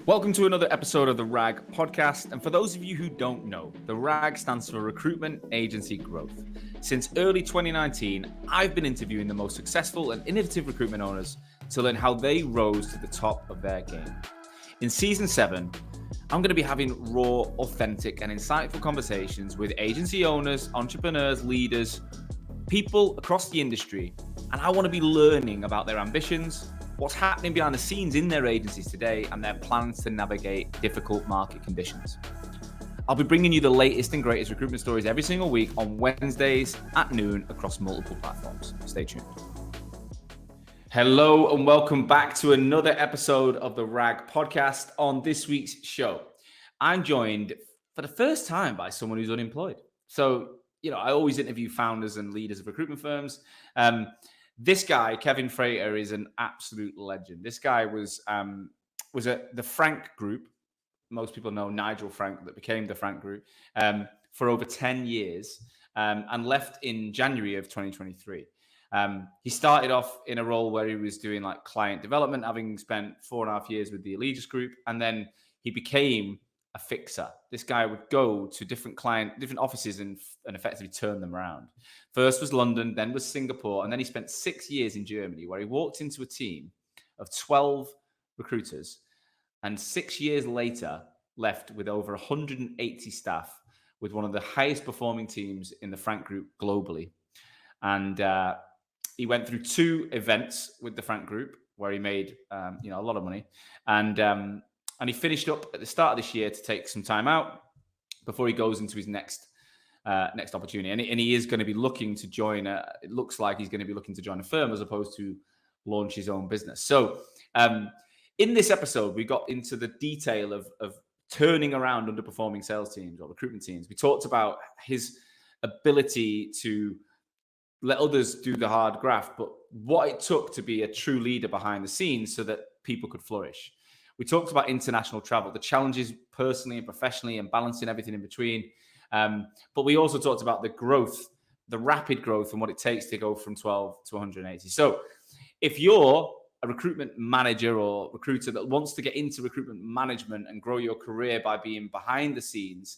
Welcome to another episode of the RAG podcast. And for those of you who don't know, the RAG stands for Recruitment Agency Growth. Since early 2019, I've been interviewing the most successful and innovative recruitment owners to learn how they rose to the top of their game. In season 7, I'm going to be having raw, authentic, and insightful conversations with agency owners, entrepreneurs, leaders, people across the industry. And I want to be learning about their ambitions, what's happening behind the scenes in their agencies today, and their plans to navigate difficult market conditions. I'll be bringing you the latest and greatest recruitment stories every single week on Wednesdays at noon across multiple platforms. Stay tuned. Hello and welcome back to another episode of the RAG podcast. On this week's show, I'm joined for the first time by someone who's unemployed. So, I always interview founders and leaders of recruitment firms. This guy, Kevin Frater, is an absolute legend. This guy was at the Frank Group. Most people know Nigel Frank, that became the Frank Group, for over 10 years and left in January of 2023. He started off in a role where he was doing like client development, having spent 4.5 years with the Allegis Group, and then he became a fixer. This guy would go to different offices and effectively turn them around. First was London, then was Singapore, and then he spent 6 years in Germany, where he walked into a team of 12 recruiters, and 6 years later left with over 180 staff, with one of the highest performing teams in the Frank Group globally. And he went through 2 events with the Frank Group where he made a lot of money, and he finished up at the start of this year to take some time out before he goes into his next opportunity. And he is going to be looking to join it looks like he's going to be looking to join a firm as opposed to launch his own business. So in this episode, we got into the detail of turning around underperforming sales teams or recruitment teams. We talked about his ability to let others do the hard graft, but what it took to be a true leader behind the scenes so that people could flourish. We talked about international travel, the challenges personally and professionally, and balancing everything in between. But we also talked about the growth, the rapid growth, and what it takes to go from 12 to 180. So if you're a recruitment manager or recruiter that wants to get into recruitment management and grow your career by being behind the scenes,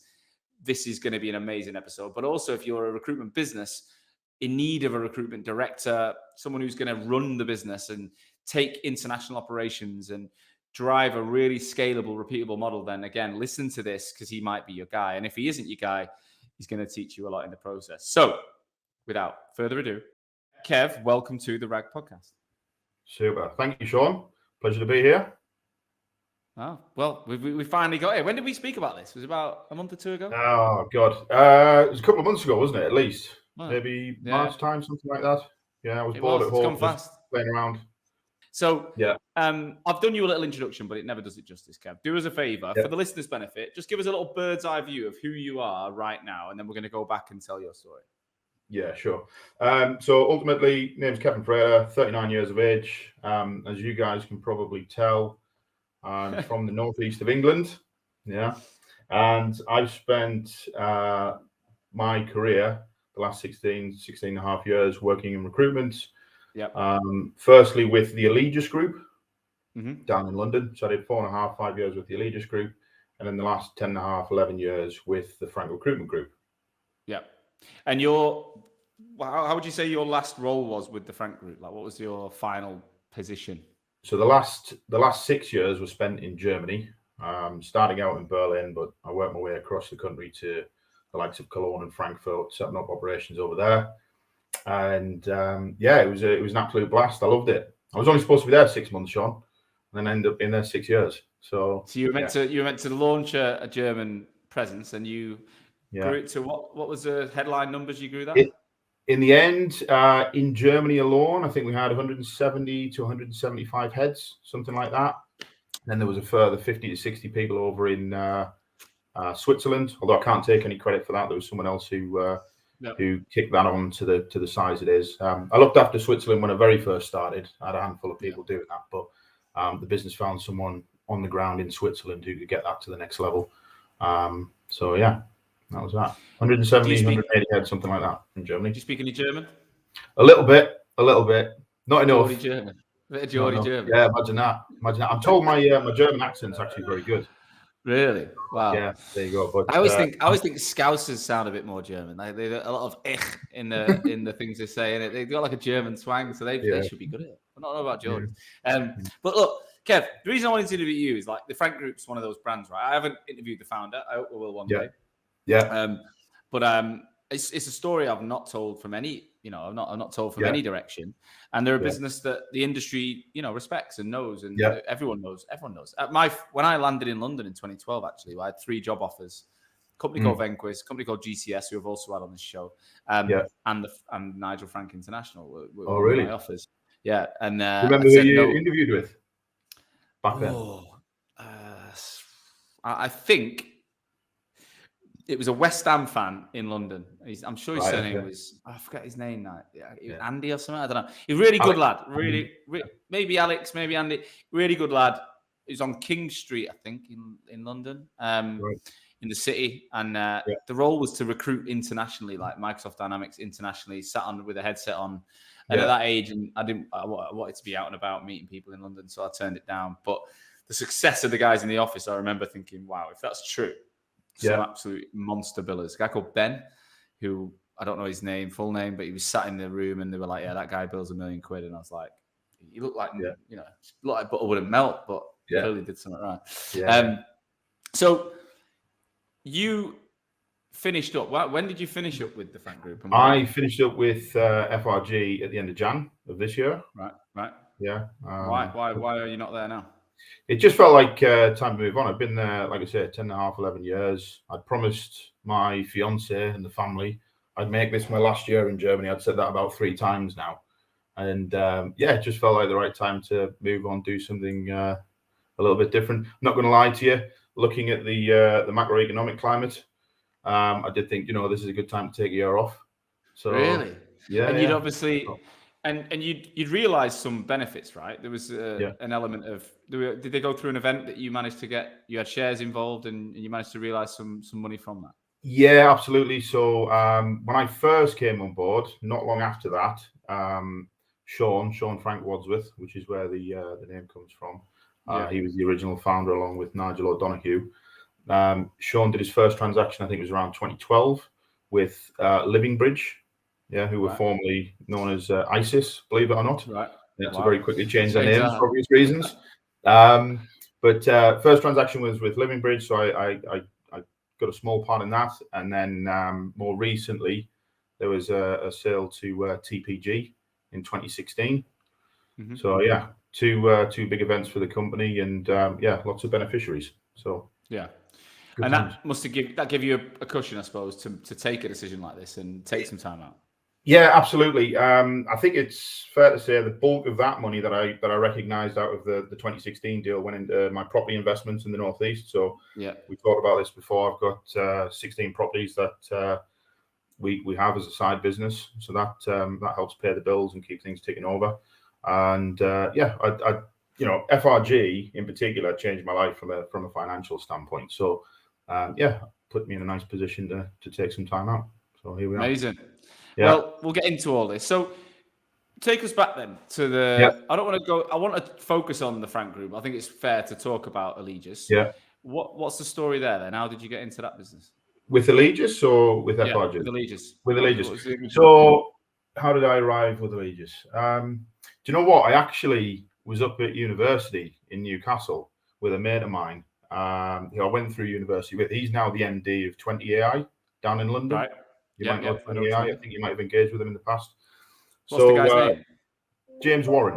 this is going to be an amazing episode. But also if you're a recruitment business in need of a recruitment director, someone who's going to run the business and take international operations and drive a really scalable, repeatable model, then again, listen to this because he might be your guy. And if he isn't your guy, he's going to teach you a lot in the process. So without further ado, Kev, welcome to the RAG podcast. Super. Thank you, Sean. Pleasure to be here. Oh, well, we finally got here. When did we speak about this? It was about a month or 2 ago? Oh, God. It was a couple of months ago, wasn't it? At least. Maybe March time, something like that. Yeah, I was bored at home, just playing around. So I've done you a little introduction, but it never does it justice, Kev. Do us a favor, for the listeners' benefit, just give us a little bird's eye view of who you are right now, and then we're going to go back and tell your story. Yeah, sure. So ultimately, name's Kevin Frater, 39 years of age. As you guys can probably tell, I'm from the northeast of England. Yeah. And I've spent my career, the last 16 and a half years, working in recruitment. Yep. Firstly with the Allegis Group down in London. So I did 4.5 years with the Allegis Group, and then the last 11 years with the Frank Recruitment Group. Yeah. And how would you say your last role was with the Frank Group? Like, what was your final position? So the last 6 years were spent in Germany, starting out in Berlin, but I worked my way across the country to the likes of Cologne and Frankfurt, setting up operations over there. And it was an absolute blast. I loved it. I was only supposed to be there 6 months, Sean, and then ended up being there 6 years. So you were meant to launch a German presence, and you grew it to what was the headline numbers you grew that? In the end, in Germany alone, I think we had 170 to 175 heads, something like that. And then there was a further 50 to 60 people over in Switzerland. Although I can't take any credit for that. There was someone else who kicked that on to the size it is. I looked after Switzerland when I very first started. I had a handful of people doing that, but the business found someone on the ground in Switzerland who could get that to the next level. That was that. 170, 180 heads, something like that in Germany. Do you speak any German? A little bit. Not enough. German. Bit of Geordie German. Yeah, imagine that. I'm told my German accent's actually very good. Really? Wow. Yeah, there you go. But I always think Scousers sound a bit more German. They do a lot of ich in the things they say, and they've got like a German twang, so they should be good at it. I don't know about Geordies. But look, Kev, the reason I wanted to interview you is like the Frank Group's one of those brands, right? I haven't interviewed the founder. I hope I will one day. Yeah. But it's a story I've not told from any, I'm not told from any direction. And they're a business that the industry, respects and knows, and everyone knows. Everyone knows. When I landed in London in 2012, actually, I had 3 job offers. A company called Venquist, a company called GCS, who I've also had on this show, and Nigel Frank International were really? my offers. Yeah, and remember who you interviewed with back then? I think it was a West Ham fan in London. I'm sure his surname was, I forget his name now. Andy or something. I don't know. He's a really good lad. Really, maybe Alex, maybe Andy. Really good lad. He's on King Street, I think, in London, in the city. And the role was to recruit internationally, like Microsoft Dynamics internationally, sat on with a headset on. And at that age, and I wanted to be out and about meeting people in London, so I turned it down. But the success of the guys in the office, I remember thinking, wow, if that's true, some absolute monster billers. A guy called Ben, who I don't know his full name, but he was sat in the room and they were like, yeah, that guy bills £1 million. And I was like, you look like, look like butter wouldn't melt, but clearly did something right. So you finished up. When did you finish up with the Frank Group? I finished up with FRG at the end of Jan of this year. Right. Yeah. Why are you not there now? It just felt like time to move on. I've been there, like I said, 10 and a half, 11 years. I'd promised my fiance and the family I'd make this my last year in Germany. I'd said that about 3 times now. And it just felt like the right time to move on, do something a little bit different. I'm not going to lie to you. Looking at the macroeconomic climate, I did think, this is a good time to take a year off. So really? Yeah. And you'd obviously... And you'd realize some benefits, right? There was an element of, did they go through an event that you managed to get, you had shares involved and you managed to realize some money from that? Yeah, absolutely. So when I first came on board, not long after that, Sean Frank Wadsworth, which is where the name comes from. He was the original founder along with Nigel O'Donoghue. Sean did his first transaction, I think it was around 2012, with Living Bridge. Who were formerly known as ISIS, believe it or not. Right. They had to very quickly change their names for obvious reasons. But first transaction was with Living Bridge, so I got a small part in that. And then more recently, there was a sale to TPG in 2016. Mm-hmm. So two big events for the company, and lots of beneficiaries. So and that must have give you a cushion, I suppose, to take a decision like this and take some time out. Yeah, absolutely. I think it's fair to say the bulk of that money that I recognised out of the 2016 deal went into my property investments in the Northeast. So we talked about this before. I've got 16 properties that we have as a side business, so that helps pay the bills and keep things ticking over. And FRG in particular changed my life from a financial standpoint. So put me in a nice position to take some time out. So here we are. Amazing. Yeah. Well, we'll get into all this. So take us back then to the... I want to focus on the Frank Group. I think it's fair to talk about Allegis. Yeah. What's the story there then? How did you get into that business? With Allegis or with FRG? With Allegis. With Allegis. So how did I arrive with Allegis? Do you know what? I actually was up at university in Newcastle with a mate of mine who I went through university with. He's now the MD of 20AI down in London. Right. You might know 20AI. I think you might have engaged with him in the past. What's the guy's name? James Warren.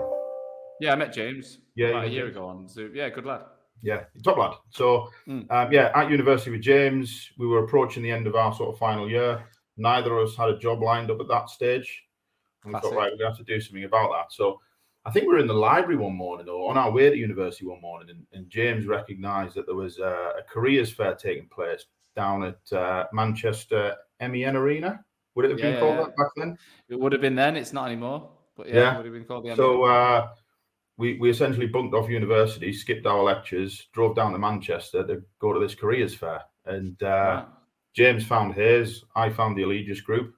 Yeah, I met James about a year ago on Zoom. Yeah, good lad. Yeah, top lad. So, at university with James, we were approaching the end of our sort of final year. Neither of us had a job lined up at that stage. And we thought, right, we're going to have to do something about that. So I think we were in the library one morning or on our way to university one morning, and James recognised that there was a careers fair taking place down at Manchester MEN Arena. Would it have been called that back then? It would have been then. It's not anymore. But it would have been called the MEN. So we essentially bunked off university, skipped our lectures, drove down to Manchester to go to this careers fair. And James found his, I found the Allegis Group.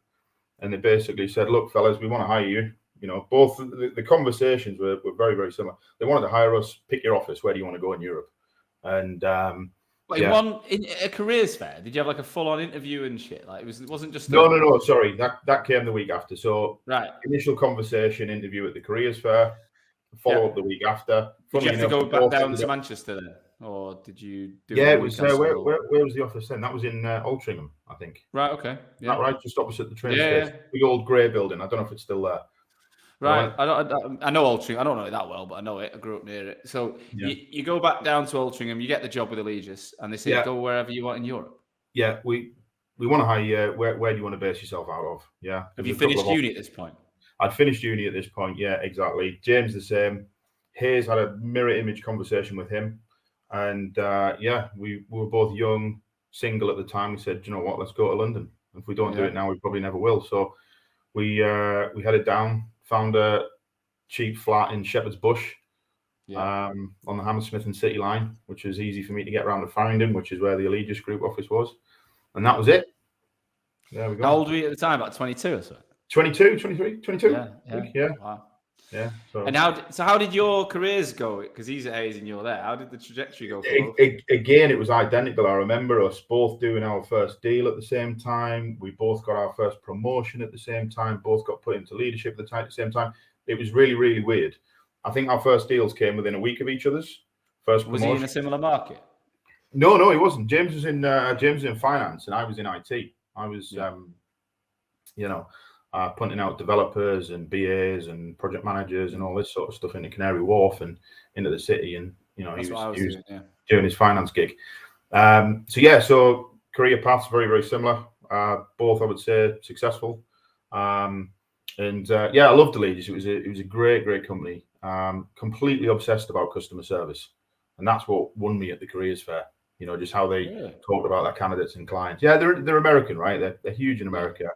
And they basically said, look, fellas, we want to hire you. both the conversations were very, very similar. They wanted to hire us, pick your office, where do you want to go in Europe? And in a careers fair, did you have like a full-on interview and shit? Like it wasn't just no, sorry, that came the week after. So right, initial conversation, interview at the careers fair, follow up the week after. Did you have to go back down to Manchester then, or did you do? Yeah, it was. Where was the office then? That was in Altrincham, I think. Right. Okay. Yeah. That right, just opposite the train station. Big old grey building. I don't know if it's still there. Right. I know Altrincham. I don't know it that well, but I know it. I grew up near it. So you go back down to Altrincham, you get the job with Allegis, and they say go wherever you want in Europe. Yeah, we want to hire you. Where do you want to base yourself out of? Yeah. Have you finished uni at this point? I'd finished uni at this point. Yeah, exactly. James the same. Hayes had a mirror image conversation with him, and we were both young, single at the time. We said, you know what, let's go to London. If we don't do it now, we probably never will. So we headed down. Found a cheap flat in Shepherd's Bush on the Hammersmith and City line, which was easy for me to get around to Farringdon, which is where the Allegis Group office was. And that was it. There we go. How old were you at the time? About 22 or so? 22, 23, 22. Yeah. Wow. Yeah. So. And how did your careers go? Because he's at Hayes and you're there. How did the trajectory go? Again, it was identical. I remember us both doing our first deal at the same time. We both got our first promotion at the same time. Both got put into leadership at the same time. It was really, really weird. I think our first deals came within a week of each other's. First promotion. Was he in a similar market? No, he wasn't. James was in finance, and I was in IT. I was, punting out developers and BAs and project managers and all this sort of stuff into Canary Wharf and into the city. And, he was doing his finance gig. So career paths, very, very similar. Both, I would say, successful. I loved Allegis. It was a great, great company. Completely obsessed about customer service. And that's what won me at the careers fair. Just how they talked about their candidates and clients. Yeah, they're American, right? They're huge in America.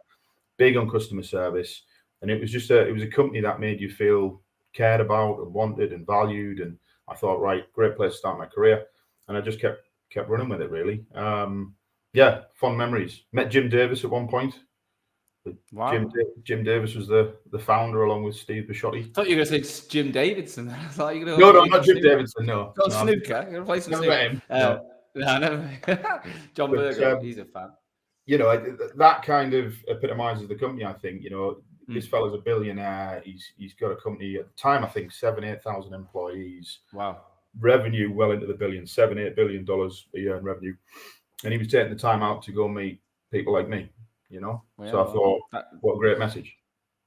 Big on customer service, and it was a company that made you feel cared about and wanted and valued. And I thought, right, great place to start my career, and I just kept running with it. Really, fond memories. Met Jim Davis at one point. Wow. Jim Davis was the founder along with Steve Bisciotti. I thought you were going to say Jim Davidson. I was like, no, not Jim Davidson. No, snooker. You're going to play some snooker. No, never. John Berger, he's a fan. That kind of epitomizes the company. I think this fella's a billionaire. He's got a company at the time. I think 7,000-8,000 employees. Wow, revenue well into the billions, $7-8 billion a year in revenue, and he was taking the time out to go meet people like me. So I thought, what a great message.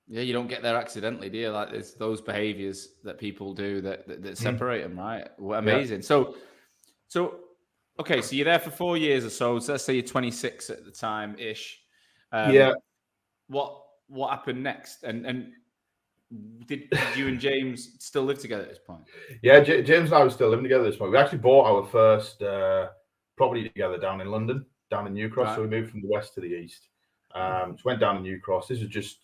Yeah, you don't get there accidentally, do you? Like it's those behaviors that people do that separate them, right? Well, amazing. Yeah. So. Okay, so you're there for 4 years or so. So let's say you're 26 at the time ish. What happened next? And did you and James still live together at this point? Yeah, James and I were still living together at this point. We actually bought our first property together down in London, down in New Cross. Right. So we moved from the west to the east. So went down to New Cross. This was just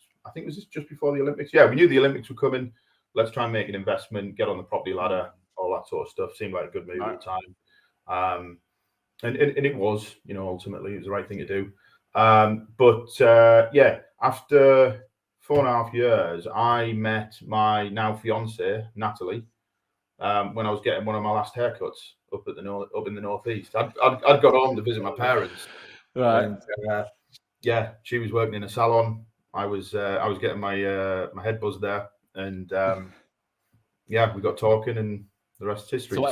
before the Olympics. Yeah, we knew the Olympics were coming. Let's try and make an investment, get on the property ladder, all that sort of stuff. Seemed like a good move at the time. And it was, ultimately it was the right thing to do. After 4.5 years, I met my now fiance, Natalie, when I was getting one of my last haircuts up in the northeast. I'd got home to visit my parents. Right. And, she was working in a salon. I was getting my head buzzed there, and we got talking, and the rest is history.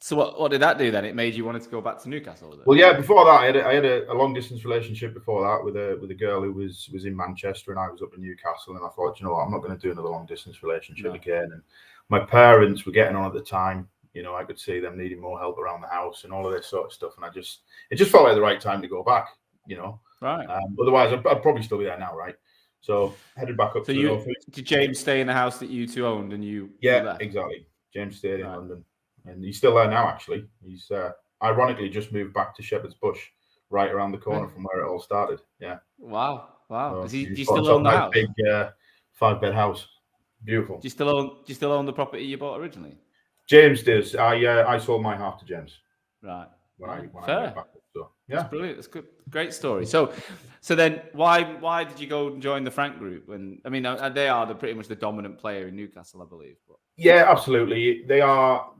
So what did that do then? It made you wanted to go back to Newcastle? Well, yeah. Before that, I had a long distance relationship before that with a girl who was in Manchester, and I was up in Newcastle. And I thought, I'm not going to do another long distance relationship again. And my parents were getting on at the time. I could see them needing more help around the house and all of this sort of stuff. And it just felt like the right time to go back. Right. Otherwise, I'd probably still be there now, right? So headed back up. Did James stay in the house that you two owned, and you? Yeah, left? Exactly. James stayed in London. And he's still there now, actually. He's ironically just moved back to Shepherd's Bush, right around the corner from where it all started. Yeah. Wow. So do you still own the house? Big 5-bed house. Beautiful. Do you still own the property you bought originally? James does. I sold my half to James. Right. when I Fair. went back. So That's brilliant. That's good. Great story. So then why did you go and join the Frank Group? And I mean, they are pretty much the dominant player in Newcastle, I believe. But... Yeah, absolutely. They are.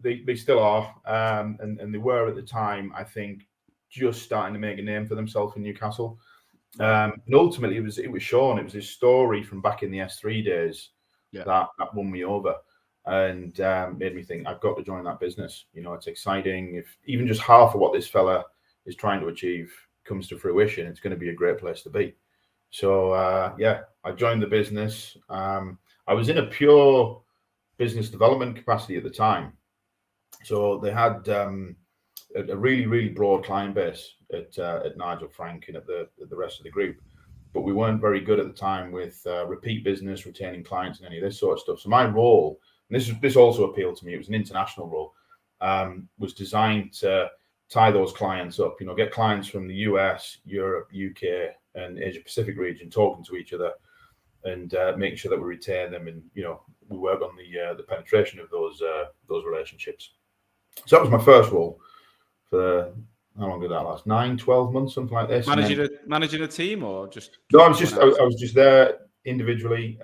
They still are, and they were at the time. I think just starting to make a name for themselves in Newcastle. And ultimately, it was Sean. It was his story from back in the S3 days that won me over, and made me think I've got to join that business. You know, it's exciting. If even just half of what this fella is trying to achieve comes to fruition, it's going to be a great place to be. So I joined the business. I was in a pure business development capacity at the time, so they had a really, really broad client base at Nigel, Frank, and at the rest of the group. But we weren't very good at the time with repeat business, retaining clients, and any of this sort of stuff. So my role, and this also appealed to me, it was an international role, was designed to tie those clients up. You know, get clients from the US, Europe, UK, and Asia Pacific region talking to each other, and making sure that we retain them, and we work on the penetration of those relationships. So that was my first role. For how long did that last? 9, 12 months, something like this. Managing a team, or just? No, I was just there individually,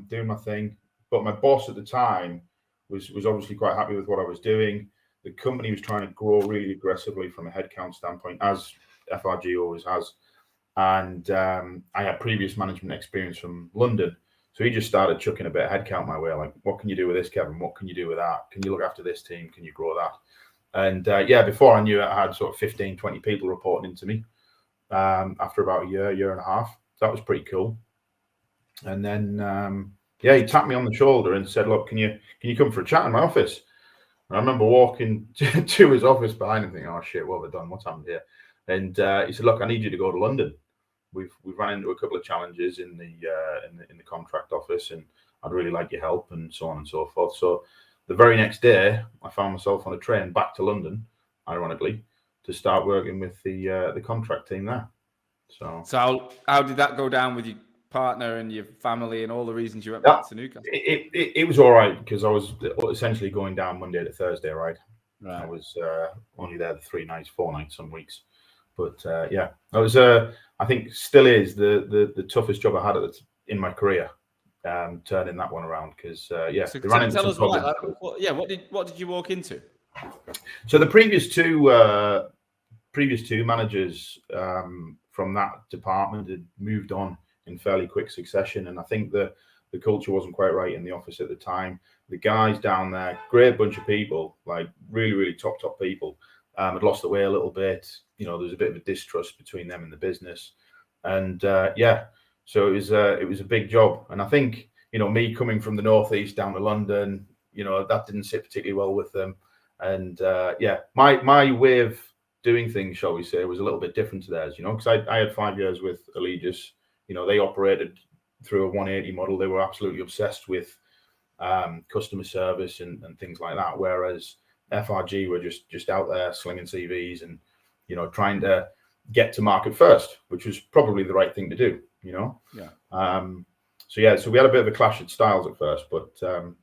doing my thing. But my boss at the time was obviously quite happy with what I was doing. The company was trying to grow really aggressively from a headcount standpoint, as FRG always has. And I had previous management experience from London. So he just started chucking a bit of headcount my way, like, what can you do with this, Kevin? What can you do with that? Can you look after this team? Can you grow that? And before I knew it, I had sort of 15, 20 people reporting into me after about a year and a half. So that was pretty cool. And then, he tapped me on the shoulder and said, look, can you come for a chat in my office? And I remember walking to his office behind him thinking, oh, shit, what have I done? What's happened here? And he said, look, I need you to go to London. We've run into a couple of challenges in the contract office, and I'd really like your help, and so on and so forth. So the very next day, I found myself on a train back to London, ironically, to start working with the contract team there. So how did that go down with your partner and your family and all the reasons you went back to Newcastle? It was all right, because I was essentially going down Monday to Thursday, right? I was only there 3 nights, 4 nights, some weeks. But that was I think still is the toughest job I had in my career. Turning that one around, because so tell us what did you walk into? So the previous two managers from that department had moved on in fairly quick succession, and I think the culture wasn't quite right in the office at the time. The guys down there, great bunch of people, like really, really top people, had lost the way a little bit. There was a bit of a distrust between them and the business, and so it was a big job. And I think me coming from the northeast down to London, that didn't sit particularly well with them. And my way of doing things, shall we say, was a little bit different to theirs. Because I had 5 years with Allegis. They operated through a 180 model. They were absolutely obsessed with customer service and things like that, whereas FRG were just out there slinging CVs and trying to get to market first, which was probably the right thing to do. So we had a bit of a clash of styles at first, but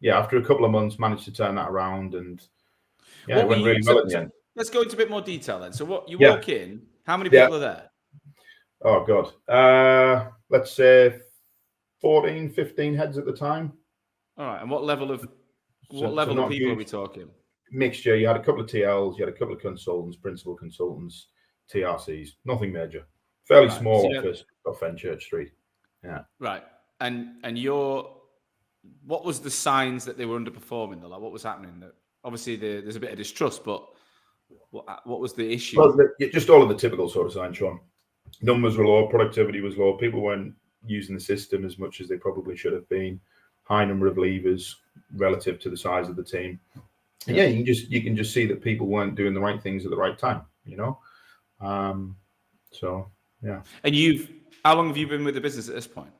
after a couple of months, managed to turn that around, and it went really well at the end. Let's go into a bit more detail then. So what you walk in, how many people are there? Oh God, let's say 14, 15 heads at the time. All right, and what level of people are we talking? Mixture. You had a couple of TLs, you had a couple of consultants, principal consultants, TRCs. Nothing major. Fairly small office off Fenchurch Street. Yeah. Right. And what was the signs that they were underperforming? Like, what was happening? That obviously there's a bit of distrust, but what was the issue? Well, just all of the typical sort of signs, Sean. Numbers were low, productivity was low. People weren't using the system as much as they probably should have been. High number of leavers relative to the size of the team. And you can just see that people weren't doing the right things at the right time. And how long have you been with the business at this point?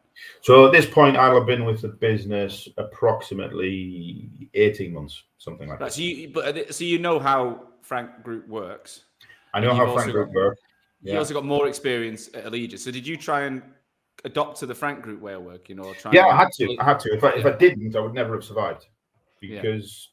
So at this point, I'll have been with the business approximately 18 months, something like that. So you know how Frank Group works. I know how Frank Group works. You also got more experience at Allegis. So did you try and adopt to the Frank Group way of working, or try? I had to. If I didn't, I would never have survived, because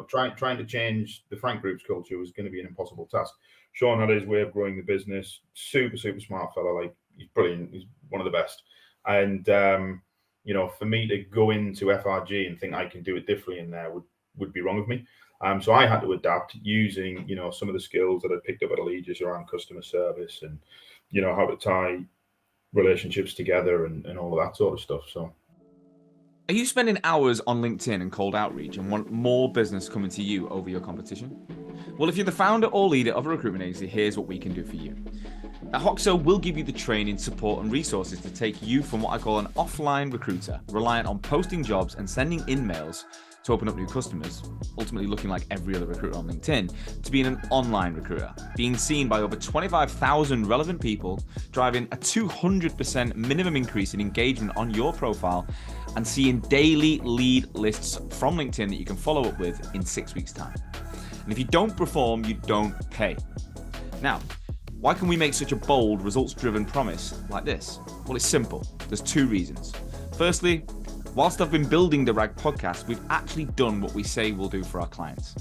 trying to change the Frank Group's culture was going to be an impossible task. Sean had his way of growing the business. Super smart fella. Like, he's brilliant. He's one of the best. And for me to go into FRG and think I can do it differently in there would be wrong of me. So I had to adapt using some of the skills that I picked up at Allegis around customer service and how to tie relationships together and all of that sort of stuff. So. Are you spending hours on LinkedIn and cold outreach and want more business coming to you over your competition? Well, if you're the founder or leader of a recruitment agency, here's what we can do for you. At Hoxo, we'll give you the training, support, and resources to take you from what I call an offline recruiter, reliant on posting jobs and sending in mails to open up new customers, ultimately looking like every other recruiter on LinkedIn, to being an online recruiter, being seen by over 25,000 relevant people, driving a 200% minimum increase in engagement on your profile, and seeing daily lead lists from LinkedIn that you can follow up with in 6 weeks' time. And if you don't perform, you don't pay. Now, why can we make such a bold, results-driven promise like this? Well, it's simple. There's 2 reasons. Firstly, whilst I've been building the RAG podcast, we've actually done what we say we'll do for our clients.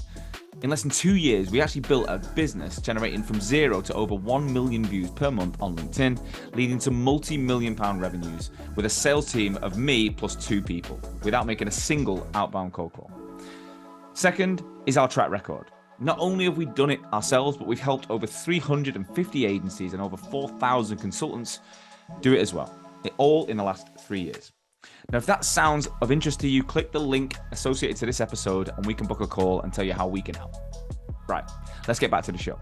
In less than 2 years, we actually built a business generating from 0 to over 1 million views per month on LinkedIn, leading to multi-million-pound revenues with a sales team of me plus 2 people, without making a single outbound cold call. Second is our track record. Not only have we done it ourselves, but we've helped over 350 agencies and over 4,000 consultants do it as well. It all in the last 3 years. Now, if that sounds of interest to you, click the link associated to this episode and we can book a call and tell you how we can help. Right, let's get back to the show.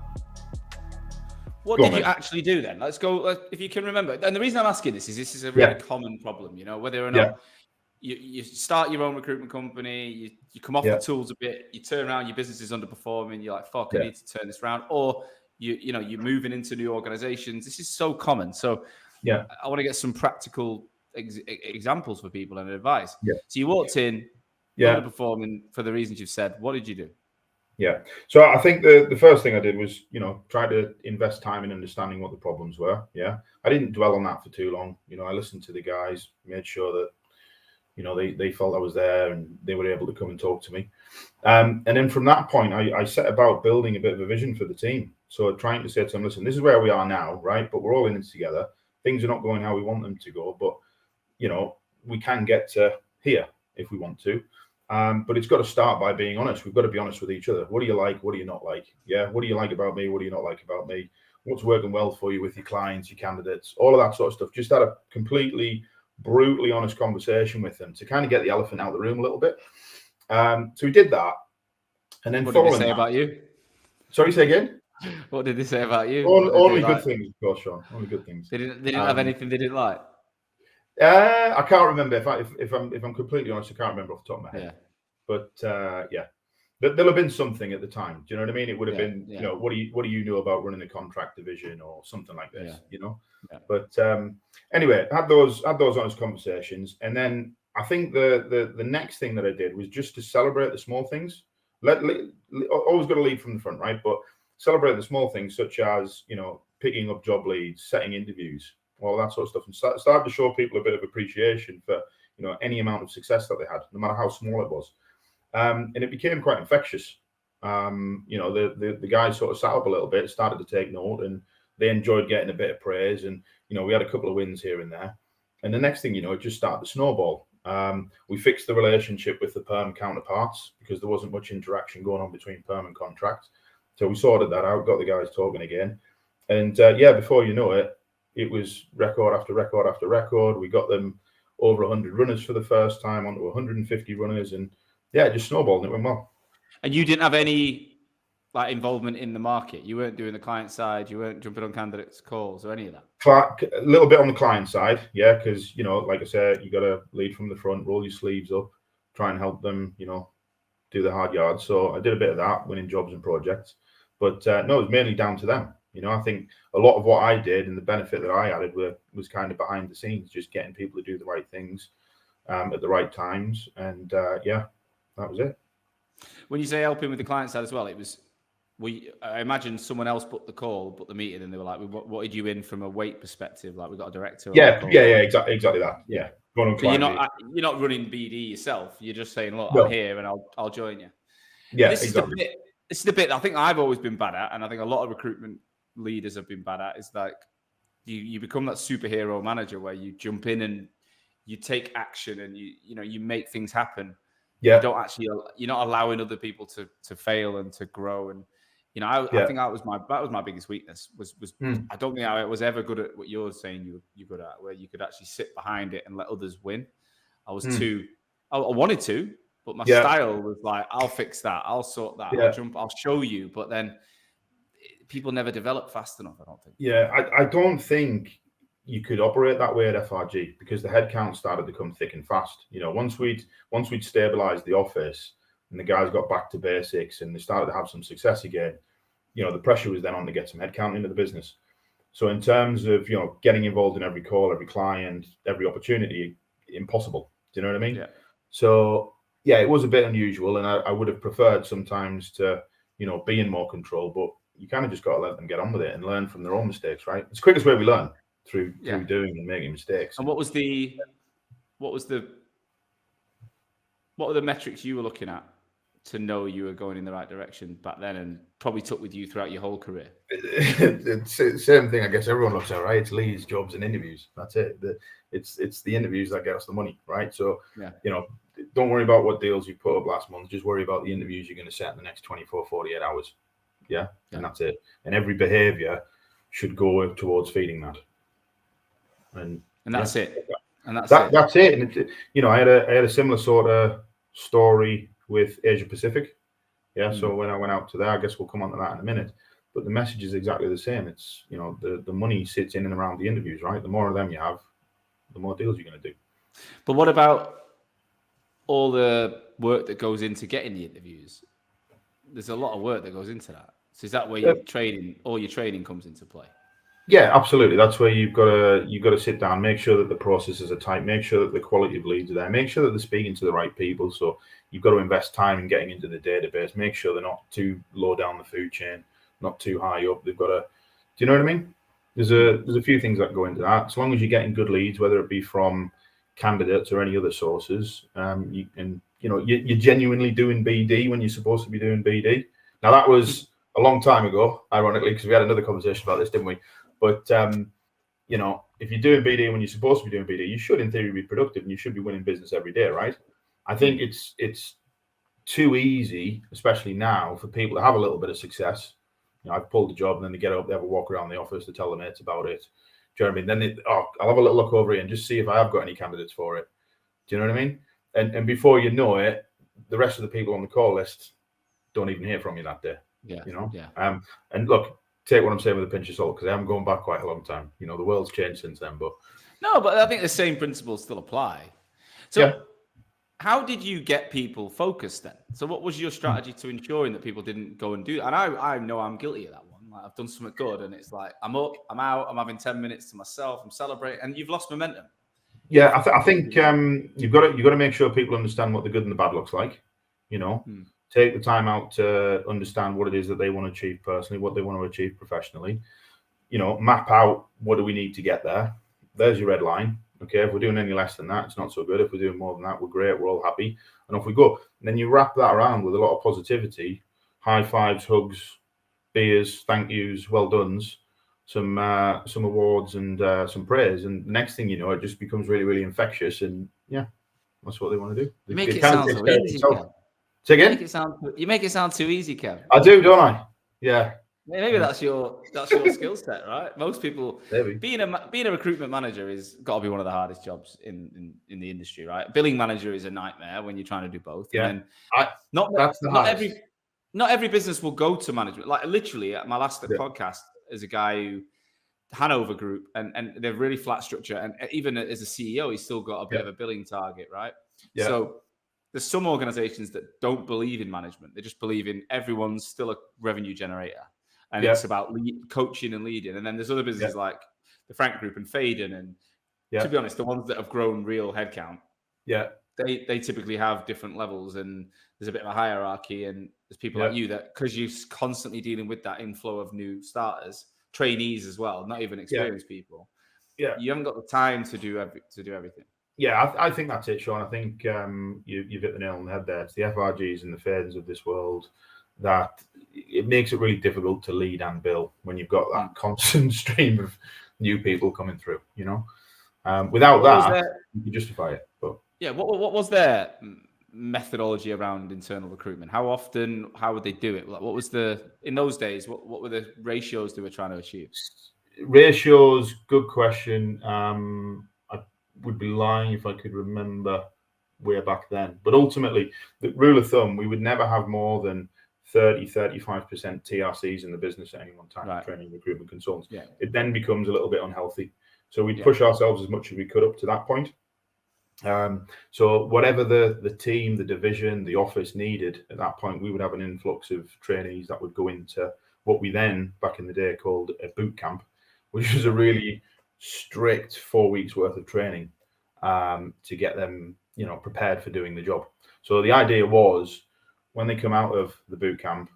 What did you actually do then? Let's go, if you can remember. And the reason I'm asking this is a really common problem, whether or not you start your own recruitment company, you come off the tools a bit, you turn around, your business is underperforming, you're like, fuck, I need to turn this around. Or you're moving into new organizations. This is so common. So I want to get some practical examples for people and advice. So you walked in, underperforming for the reasons you've said. What did you do? So I think the first thing I did was, try to invest time in understanding what the problems were. I didn't dwell on that for too long. I listened to the guys, made sure that, they felt I was there and they were able to come and talk to me. And then from that point, I set about building a bit of a vision for the team. So trying to say to them, listen, this is where we are now, right? But we're all in this together. Things are not going how we want them to go, but we can get to here if we want to. But it's got to start by being honest. We've got to be honest with each other. What do you like? What do you not like? What do you like about me? What do you not like about me? What's working well for you with your clients, your candidates, all of that sort of stuff. Just had a completely brutally honest conversation with them to kind of get the elephant out of the room a little bit. So we did that. And then what did they say about you? Sorry, say again? What did they say about you? Only good things, of course, Sean. Only good things. They didn't have anything they didn't like? I can't remember. If I'm completely honest, I can't remember off the top of my head. But there'll have been something at the time. Do you know what I mean? It would have been, what do you know about running a contract division or something like this? But anyway, had those honest conversations, and then I think the next thing that I did was just to celebrate the small things. Always got to lead from the front, right? But celebrate the small things, such as picking up job leads, setting interviews, all that sort of stuff, and start to show people a bit of appreciation for any amount of success that they had, no matter how small it was. And it became quite infectious. The guys sort of sat up a little bit, started to take note, and they enjoyed getting a bit of praise. And we had a couple of wins here and there. And the next thing it just started to snowball. We fixed the relationship with the perm counterparts because there wasn't much interaction going on between perm and contract. So we sorted that out, got the guys talking again. And before you know it, it was record after record after record. We got them over 100 runners for the first time, onto 150 runners. And it just snowballed and it went well. And you didn't have any involvement in the market? You weren't doing the client side? You weren't jumping on candidates' calls or any of that? A little bit on the client side, because, like I said, you got to lead from the front, roll your sleeves up, try and help them, do the hard yards. So I did a bit of that, winning jobs and projects. But no, it was mainly down to them. I think a lot of what I did and the benefit that I added was kind of behind the scenes, just getting people to do the right things at the right times. And that was it. When you say helping with the client side as well, I imagine someone else booked the meeting, and they were like, what did you in from a weight perspective? Like, we got a director. Exactly that. Yeah. So you're not running BD yourself. You're just saying, look, I'm here and I'll join you. Yeah, this exactly. This is the bit I think I've always been bad at, and I think a lot of recruitment leaders have been bad at, is like you become that superhero manager where you jump in and you take action and you make things happen. Yeah. You don't actually, you're not allowing other people to fail and to grow. And I think that was my biggest weakness was I don't think I was ever good at what you're saying you're good at, where you could actually sit behind it and let others win. I was I wanted to, but my style was like, I'll fix that, I'll sort that, I'll show you. But then people never develop fast enough, I don't think. Yeah, I don't think you could operate that way at FRG, because the headcount started to come thick and fast. Once we'd stabilized the office and the guys got back to basics and they started to have some success again, the pressure was then on to get some headcount into the business. So in terms of getting involved in every call, every client, every opportunity, impossible. Do you know what I mean? Yeah. So yeah, it was a bit unusual, and I would have preferred sometimes to be in more control, but you kind of just got to let them get on with it and learn from their own mistakes, right? It's the quickest way we learn, through doing and making mistakes. And what were the metrics you were looking at to know you were going in the right direction back then, and probably took with you throughout your whole career? It's the same thing, I guess everyone looks at, right? It's leads, jobs, and interviews. That's it. It's the interviews that get us the money, right? So don't worry about what deals you put up last month. Just worry about the interviews you're going to set in the next 24, 48 hours. Yeah. And that's it. And every behavior should go towards feeding that. And that's it. And that's it. And I had a similar sort of story with Asia Pacific. Yeah. So when I went out to there, I guess we'll come on to that in a minute. But the message is exactly the same. It's the money sits in and around the interviews, right? The more of them you have, the more deals you're going to do. But what about all the work that goes into getting the interviews? There's a lot of work that goes into that. So is that where all your training comes into play? Yeah, absolutely. That's where you've got to sit down, make sure that the processes are tight, make sure that the quality of leads are there, make sure that they're speaking to the right people. So you've got to invest time in getting into the database, make sure they're not too low down the food chain, not too high up. They've got to, do you know what I mean? There's a few things that go into that. As long as you're getting good leads, whether it be from candidates or any other sources, you're genuinely doing BD when you're supposed to be doing BD. Now that was a long time ago, ironically, because we had another conversation about this, didn't we? But if you're doing BD when you're supposed to be doing BD, you should, in theory, be productive and you should be winning business every day, right? I think it's too easy, especially now, for people to have a little bit of success. I've pulled the job and then they get up, they have a walk around the office to tell their mates about it. Do you know what I mean? Then I'll have a little look over here and just see if I have got any candidates for it. Do you know what I mean? And before you know it, the rest of the people on the call list don't even hear from you that day. Yeah. And look, take what I'm saying with a pinch of salt, because I haven't gone back quite a long time. The world's changed since then, but I think the same principles still apply. So how did you get people focused then? So what was your strategy to ensuring that people didn't go and do that? And I know I'm guilty of that one. Like, I've done something good and it's like, I'm up, I'm out, I'm having 10 minutes to myself, I'm celebrating, and you've lost momentum. Yeah, I think you've got to make sure people understand what the good and the bad looks like. Take the time out to understand what it is that they want to achieve personally, what they want to achieve professionally. Map out what do we need to get there. There's your red line. Okay, if we're doing any less than that, it's not so good. If we're doing more than that, we're great. We're all happy, and off we go. And then you wrap that around with a lot of positivity, high fives, hugs, beers, thank yous, well dones, some awards, and some praise. And the next thing you know, it just becomes really, really infectious. And yeah, that's what they want to do. You make it sound so easy, Kev. Say again? You make it sound too easy, Kev. I do, don't I? Yeah. Maybe that's your skill set, right? Most people, Maybe. being a recruitment manager is got to be one of the hardest jobs in the industry, right? Billing manager is a nightmare when you're trying to do both. Yeah. And not every business will go to management. Like literally, at my last podcast, there's a guy who Hanover Group, and they're really flat structure, and even as a CEO, he's still got a bit of a billing target, right? Yeah. So there's some organizations that don't believe in management; they just believe in everyone's still a revenue generator. And it's about coaching and leading. And then there's other businesses like the Frank Group and Faden. And to be honest, the ones that have grown real headcount, they typically have different levels. And there's a bit of a hierarchy. And there's people like you that, because you're constantly dealing with that inflow of new starters, trainees as well, not even experienced people. Yeah, you haven't got the time to do everything. Yeah, I think that's it, Sean. I think you've hit the nail on the head there. It's the FRGs and the Faders of this world that it makes it really difficult to lead and bill when you've got that constant stream of new people coming through. Without that, you can justify it. But yeah, what was their methodology around internal recruitment? How often? How would they do it? Like, what was in those days? What were the ratios they were trying to achieve? Ratios, good question. I would be lying if I could remember way back then. But ultimately, the rule of thumb, we would never have more than 30-35% TRCs in the business at any one time, right. training recruitment consultants. Yeah. It then becomes a little bit unhealthy. So we'd push ourselves as much as we could up to that point. So whatever the team, the division, the office needed at that point, we would have an influx of trainees that would go into what we then, back in the day, called a boot camp, which was a really strict 4 weeks worth of training to get them, prepared for doing the job. So the idea was, when they come out of the boot camp,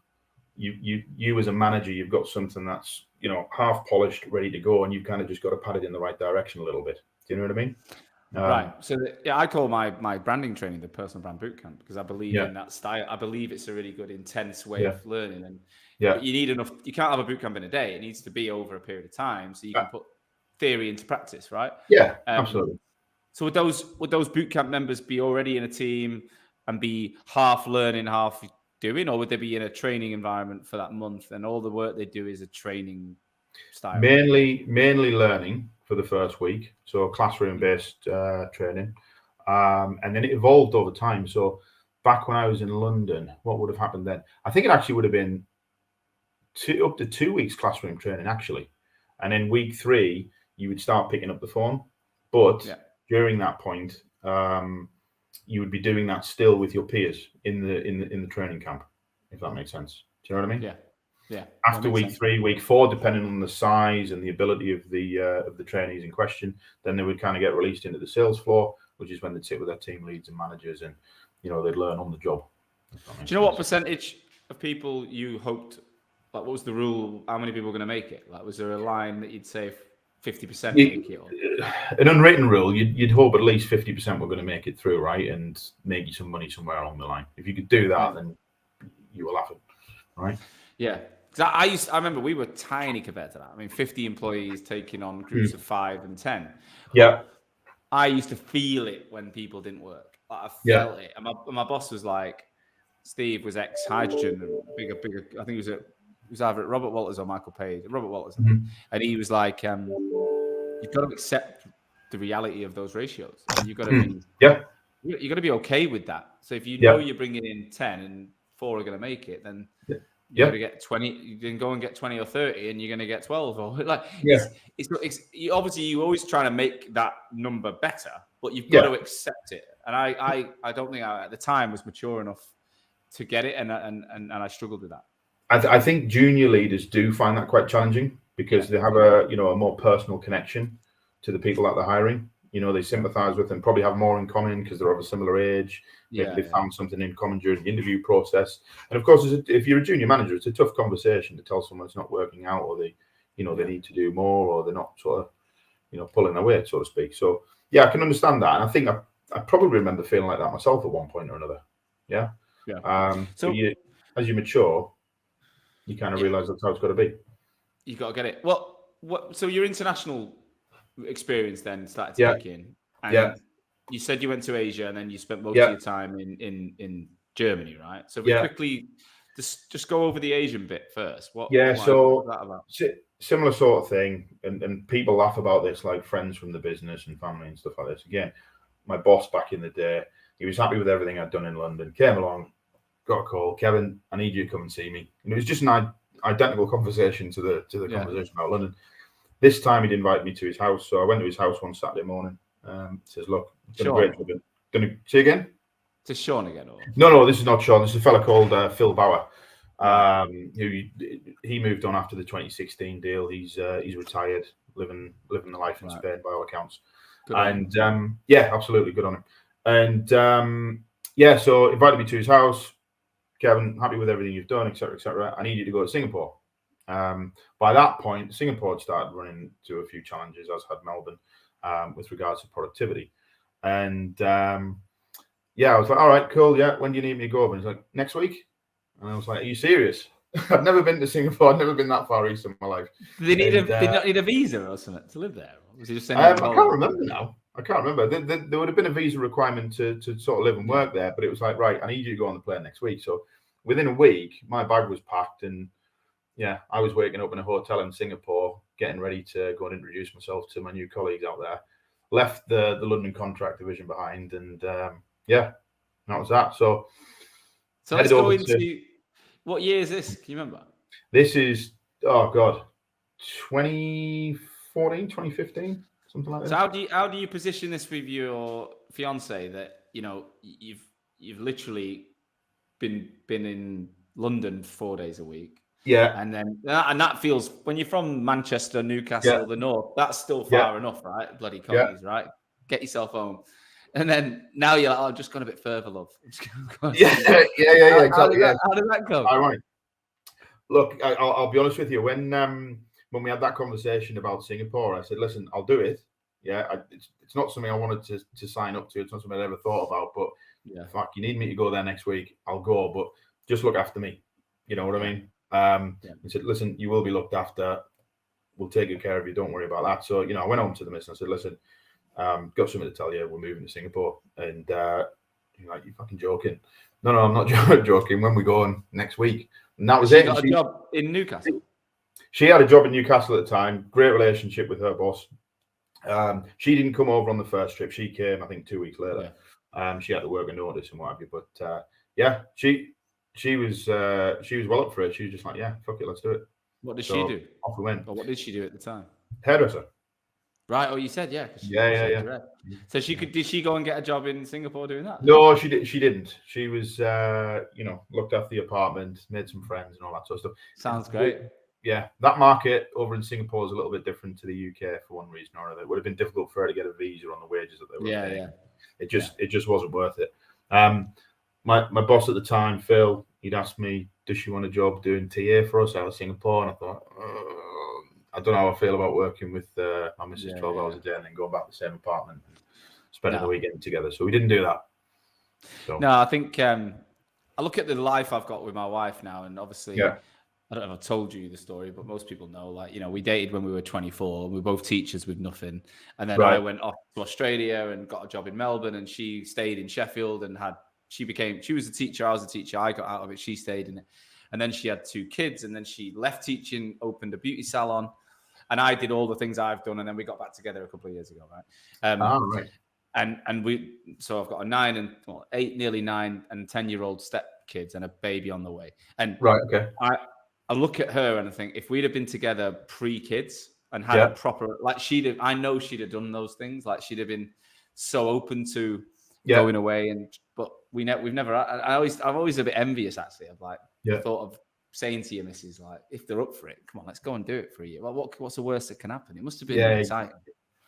you as a manager, you've got something that's half polished, ready to go, and you've kind of just got to pat it in the right direction a little bit. Do you know what I mean? Right. So I call my branding training the personal brand bootcamp, because I believe in that style. I believe it's a really good, intense way of learning. And but you need enough. You can't have a bootcamp in a day. It needs to be over a period of time so you can put theory into practice, right? Yeah, absolutely. So would those bootcamp members be already in a team and be half learning, half doing, or would they be in a training environment for that month and all the work they do is a training style? Mainly learning for the first week, so classroom-based training, and then it evolved over time. So back when I was in London, what would have happened then? I think it actually would have been up to 2 weeks classroom training, actually, and then week 3 you would start picking up the phone. But during that point, you would be doing that still with your peers in the training camp, if that makes sense. Do you know what I mean? Yeah. After week 3, week 4, depending on the size and the ability of the trainees in question, then they would kind of get released into the sales floor, which is when they'd sit with their team leads and managers, and they'd learn on the job. Do you know what percentage of people you hoped? Like, what was the rule? How many people were going to make it? Like, was there a line that you'd say 50% make it? An unwritten rule, you'd hope at least 50% were going to make it through, right, and make you some money somewhere along the line. If you could do that, then you were laughing, right? Yeah. I remember we were tiny compared to that. I mean, 50 employees taking on groups of 5 and 10. Yeah. I used to feel it when people didn't work. I felt it. And my boss was like, Steve was ex-Hydrogen, bigger. I think it was either at Robert Walters or Michael Page. Robert Walters. And he was like, you've got to accept the reality of those ratios. And you've got to be, you've got to be okay with that. So if you know you're bringing in 10 and 4 are going to make it, then you're going to get 20. You can go and get 20 or 30, and you're going to get 12. Or like, it's obviously you're always trying to make that number better, but you've got to accept it. And I don't think I at the time was mature enough to get it, and I struggled with that. I think junior leaders do find that quite challenging because they have a more personal connection to the people that they're hiring. They sympathize with and probably have more in common because they're of a similar age. Maybe they found something in common during the interview process. And of course, if you're a junior manager, it's a tough conversation to tell someone it's not working out, or they need to do more, or they're not sort of, pulling their weight, so to speak. So I can understand that. And I think I probably remember feeling like that myself at one point or another. Yeah. So as you mature, you kind of realize that's how it's got to be. You got to get it. Well, so your international experience then started to kick in, and you said you went to Asia, and then you spent most of your time in Germany, right? So we quickly just go over the Asian bit first. What was that about? Similar sort of thing, and people laugh about this, like friends from the business and family and stuff like this. Again, my boss back in the day, he was happy with everything I'd done in London. Came along, got a call, Kevin, I need you to come and see me. And it was just an identical conversation to the conversation about London. This time he'd invited me to his house, so I went to his house one Saturday morning. Says, look, done a great job. Gonna say again? To Sean again? Or? No, this is not Sean. This is a fella called Phil Bauer. Who he moved on after the 2016 deal. He's retired, living the life in Spain by all accounts. Absolutely good on him. And so invited me to his house. Kevin, happy with everything you've done, etc., etc. I need you to go to Singapore. By that point, Singapore had started running into a few challenges, as had Melbourne, with regards to productivity. And yeah, I was like, all right, cool. Yeah, when do you need me to go over? And he's like, next week. And I was like, are you serious? I've never been to Singapore. I've never been that far east in my life. Did they not need a visa or something to live there? Or was he just saying? I can't remember now. I can't remember. There would have been a visa requirement to sort of live and work there, but it was like, right, I need you to go on the plane next week. So within a week, my bag was packed, and yeah, I was waking up in a hotel in Singapore, getting ready to go and introduce myself to my new colleagues out there. Left the London contract division behind, and yeah, that was that. So let's go into what year is this? Can you remember? This is 2014, 2015, something like that. So how do you position this with your fiance that you've literally been in London 4 days a week? Yeah, and that feels, when you're from Manchester, Newcastle, the north, that's still far enough, right? Bloody collies, right? Get yourself home. And then now you're like, just gone a bit further, love. Yeah, exactly. How did that go? Ironic. Look, I'll be honest with you. When we had that conversation about Singapore, I said, listen, I'll do it. Yeah, it's not something I wanted to sign up to. It's not something I ever thought about. But fuck, you need me to go there next week, I'll go. But just look after me. You know what I mean? He said, listen, you will be looked after. We'll take good care of you. Don't worry about that. So, I went home to the missus and I said, listen, got something to tell you. We're moving to Singapore. And you're like, you fucking joking? No, I'm not joking. When we go next week. And that was it. She got a job in Newcastle. She had a job in Newcastle at the time. Great relationship with her boss. She didn't come over on the first trip. She came, I think, 2 weeks later. She had to work a notice and what have you. But yeah, she was well up for it. She was just like, yeah, fuck it, let's do it. What did she do? Off we went. Or what did she do at the time? Hairdresser. Right. Oh, you said Yeah. So did she go and get a job in Singapore doing that? No, she didn't. She was looked after the apartment, made some friends and all that sort of stuff. Sounds great. Yeah, that market over in Singapore is a little bit different to the UK for one reason or another. It would have been difficult for her to get a visa on the wages that they were paying. It just wasn't worth it. My boss at the time, Phil, he'd asked me, does she want a job doing TA for us out of Singapore? And I thought, I don't know how I feel about working with my missus 12 hours a day and then going back to the same apartment and spending the weekend together. So we didn't do that. So. No, I think I look at the life I've got with my wife now, and obviously, I don't know if I told you the story, but most people know, like, we dated when we were 24. And we were both teachers with nothing. And then I went off to Australia and got a job in Melbourne, and she stayed in Sheffield and she was a teacher. I was a teacher. I got out of it. She stayed in it. And then she had 2 kids, and then she left teaching, opened a beauty salon. And I did all the things I've done, and then we got back together a couple of years ago, right? Right. And so I've got a 8, nearly 9, and 10-year-old step kids and a baby on the way. And I look at her and I think, if we'd have been together pre-kids and had a proper, like I know she'd have done those things. Like, she'd have been so open to going away. But we've never. I'm always a bit envious, actually, of like the thought of saying to your missus, like, if they're up for it, come on, let's go and do it for a year. Well, what's the worst that can happen? It must have been exciting.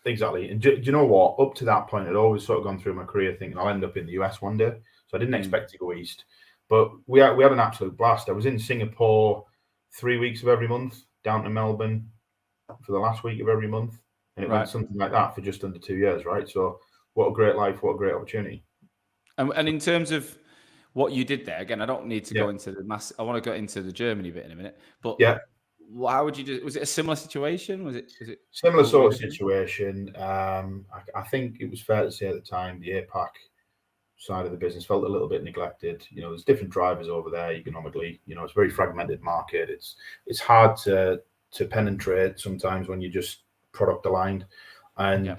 Exactly. And do you know what? Up to that point, I'd always sort of gone through my career thinking I'll end up in the US one day. So I didn't expect to go east. But we had an absolute blast. I was in Singapore 3 weeks of every month, down to Melbourne for the last week of every month. And it went something like that for just under 2 years, right? So what a great life, what a great opportunity. And in terms of what you did there, again, I don't need to go into I want to go into the Germany bit in a minute. But how would you do? Was it a similar situation? Was it similar sort of situation? I think it was fair to say at the time the APAC side of the business felt a little bit neglected. There's different drivers over there economically. It's a very fragmented market. It's hard to penetrate sometimes when you're just product aligned, and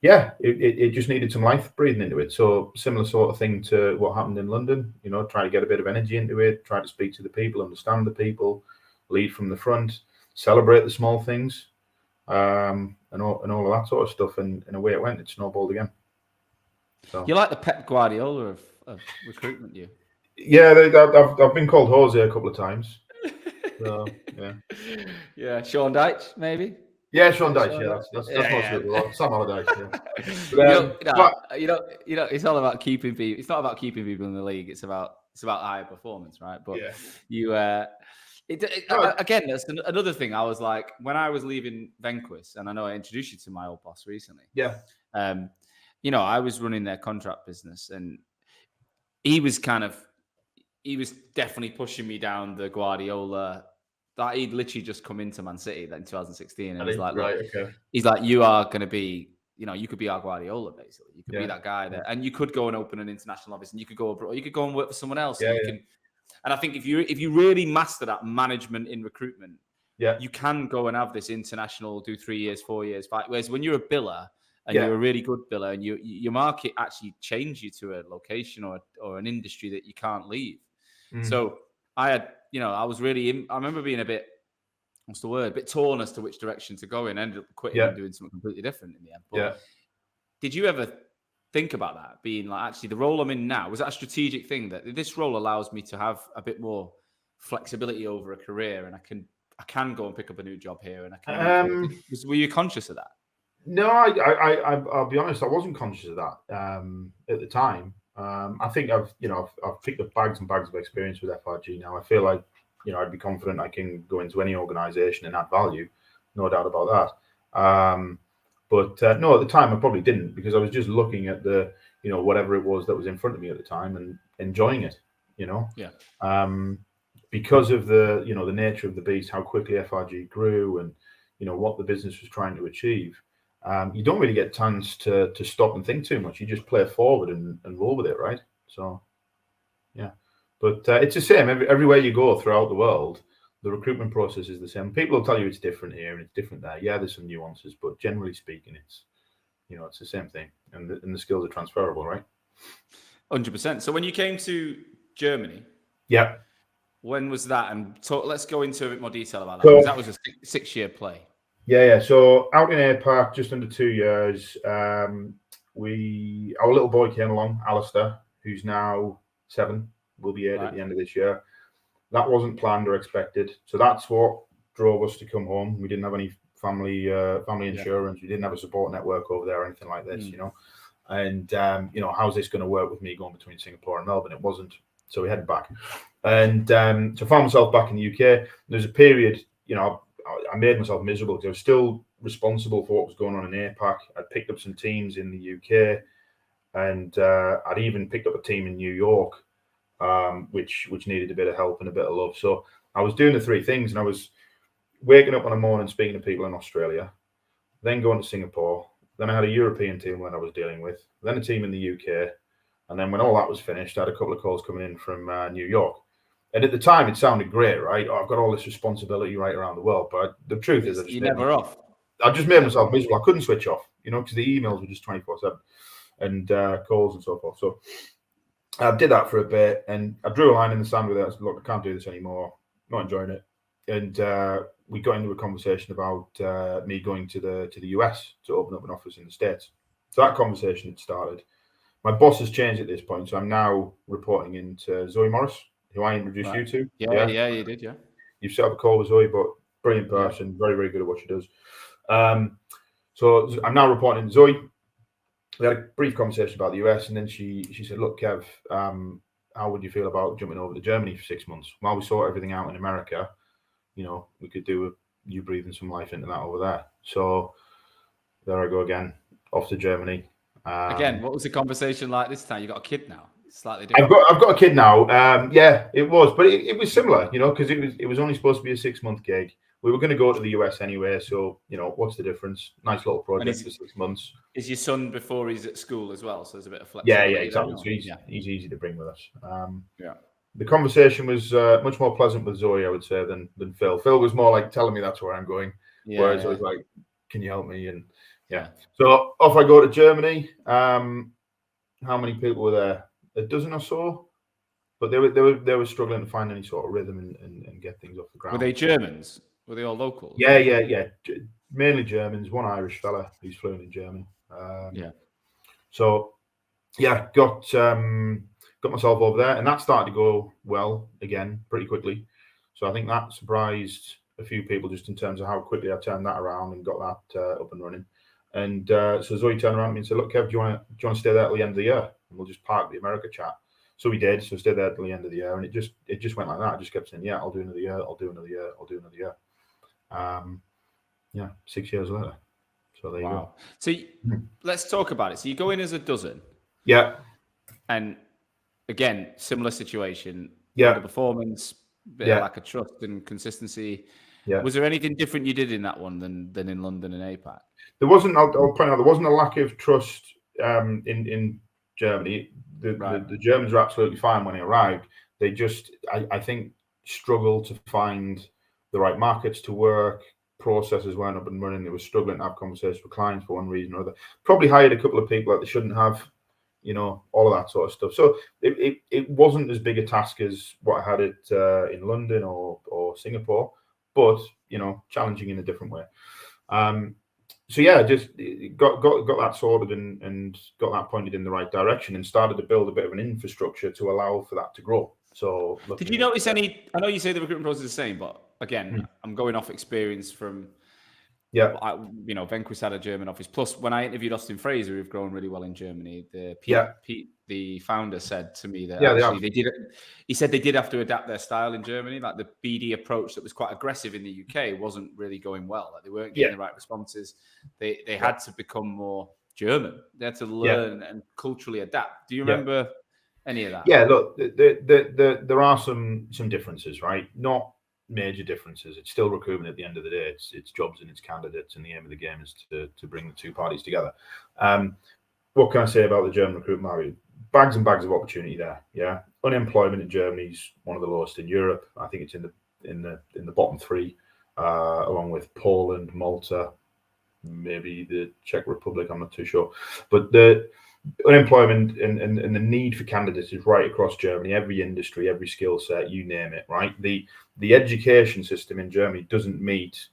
it just needed some life breathing into it. So similar sort of thing to what happened in London. Try to get a bit of energy into it, try to speak to the people, understand the people, lead from the front, celebrate the small things, and all of that sort of stuff. And away it went. It snowballed again. So. You're like the Pep Guardiola of recruitment, you. Yeah, I've been called Jose a couple of times. So, yeah. Sean Dyche, maybe. Yeah, Sean Dyche. That's most of it. Sam Allardyce. It's all about keeping people. It's not about keeping people in the league. It's about higher performance, right? But again, that's another thing. I was like, when I was leaving Venquis, and I know I introduced you to my old boss recently. Yeah. I was running their contract business, and he was definitely pushing me down the Guardiola. That he'd literally just come into Man City in 2016, and he's like, right, look, okay, he's like, you are going to be, you could be our Guardiola, basically. You could be Yeah. that guy that, and you could go and open an international office, and you could go abroad, you could go and work for someone else. Yeah, And you can, and I think if you really master that management in recruitment, yeah, you can go and have this international, do 3 years, 4 years, 5. Whereas when you're a biller and Yeah. you're a really good biller, and your market actually change you to a location or an industry that you can't leave. So I had, I was really, I remember being a bit, what's the word? A bit torn as to which direction to go in. Ended up quitting Yeah. and doing something completely different in the end. But Yeah. did you ever think about that being like, actually, the role I'm in now, was that a strategic thing that this role allows me to have a bit more flexibility over a career, and I can go and pick up a new job here, and I can. Were you conscious of that? No, I'll be honest. I wasn't conscious of that at the time. I think I've picked up bags and bags of experience with FRG now. I feel like I'd be confident I can go into any organisation and add value, no doubt about that. But no, at the time I probably didn't, because I was just looking at the whatever it was that was in front of me at the time and enjoying it. Because of the the nature of the beast, how quickly FRG grew, and what the business was trying to achieve. You don't really get a chance to stop and think too much. You just play forward and roll with it, right? So, yeah. But it's the same everywhere you go throughout the world. The recruitment process is the same. People will tell you it's different here and it's different there. Yeah, there's some nuances, but generally speaking, it's it's the same thing, and the skills are transferable, right? 100%. So when you came to Germany, yeah, when was that? And let's go into a bit more detail about that, So- because that was a 6-year play. Yeah. So out in APAC, just under 2 years, our little boy came along, Alistair, who's now 7, will be 8 at the end of this year. That wasn't planned or expected, so that's what drove us to come home. We didn't have any family insurance. We didn't have a support network over there or anything like this, And how's this going to work with me going between Singapore and Melbourne? It wasn't, so we headed back, and so found myself back in the UK. There's a period, I made myself miserable because I was still responsible for what was going on in APAC. I'd picked up some teams in the UK, and I'd even picked up a team in New York, which needed a bit of help and a bit of love. So I was doing the 3 things, and I was waking up on a morning speaking to people in Australia, then going to Singapore. Then I had a European team that I was dealing with, then a team in the UK. And then when all that was finished, I had a couple of calls coming in from New York. And at the time, it sounded great, right? I've got all this responsibility right around the world. But the truth is, you're never off. I just made myself miserable. I couldn't switch off, because the emails were just 24/7 and calls and so forth. So I did that for a bit, and I drew a line in the sand with it. I said, look, I can't do this anymore. Not enjoying it. And we got into a conversation about me going to the US to open up an office in the States. So that conversation had started. My boss has changed at this point, so I'm now reporting into Zoe Morris, who I introduced you to. Yeah, you did, yeah. You've set up a call with Zoe, but brilliant person, very, very good at what she does. So I'm now reporting to Zoe. We had a brief conversation about the US, and then she said, look, Kev, how would you feel about jumping over to Germany for 6 months? While we sort everything out in America, we could do you breathing some life into that over there. So there I go again, off to Germany. Again, what was the conversation like this time? You got a kid now. It's slightly different. I've got a kid now. Yeah, it was, but it was similar, because it was only supposed to be a 6-month gig. We were going to go to the US anyway, so what's the difference? Nice little project for 6 months. Is your son before he's at school as well? So there's a bit of flexibility. Yeah, exactly. So he's easy to bring with us. Yeah. The conversation was much more pleasant with Zoe, I would say, than Phil. Phil was more like telling me that's where I'm going, whereas I was like, "Can you help me?" And so off I go to Germany. How many people were there? A dozen or so, but they were struggling to find any sort of rhythm and get things off the ground. Were they Germans? Were they all locals? Yeah. Mainly Germans. One Irish fella who's fluent in German. So got myself over there, and that started to go well again pretty quickly. So I think that surprised a few people just in terms of how quickly I turned that around and got that up and running. And so Zoe turned around to me and said, "Look, Kev, do you want to stay there till the end of the year? And we'll just park the America chat." So we did. So I stayed there till the end of the year, and it just went like that. I just kept saying, "Yeah, I'll do another year. I'll do another year. I'll do another year." 6 years later. So there you go. So let's talk about it. So you go in as a dozen. Yeah. And again, similar situation. Yeah. Underperformance, bit of lack of trust and consistency. Yeah. Was there anything different you did in that one than in London and APAC? There wasn't. I'll point out there wasn't a lack of trust in Germany. The Germans were absolutely fine when I arrived. They just, I think, struggled to find the right markets to work. Processes weren't up and running. They were struggling to have conversations with clients for one reason or other. Probably hired a couple of people that they shouldn't have. All of that sort of stuff. So it wasn't as big a task as what I had it in London or Singapore, but challenging in a different way. So yeah, just got that sorted and got that pointed in the right direction and started to build a bit of an infrastructure to allow for that to grow. So did you notice any? I know you say the recruitment process is the same, but again, I'm going off experience from. Yeah, Venquist had a German office. Plus, when I interviewed Austin Fraser, who've grown really well in Germany, the founder said to me that they did. He said they did have to adapt their style in Germany. Like the BD approach that was quite aggressive in the UK wasn't really going well. Like they weren't getting the right responses. They had to become more German. They had to learn and culturally adapt. Do you remember any of that? Yeah, look, there are some differences, right? Not major differences. It's still recruitment at the end of the day. It's jobs and it's candidates, and the aim of the game is to bring the two parties together. What can I say about the German recruitment market? Bags and bags of opportunity there. Yeah, unemployment in Germany is one of the lowest in Europe. I think it's in the bottom three, along with Poland, Malta, maybe the Czech Republic. I'm not too sure, but the unemployment and the need for candidates is right across Germany. Every industry, every skill set, you name it. Right. The education system in Germany doesn't meet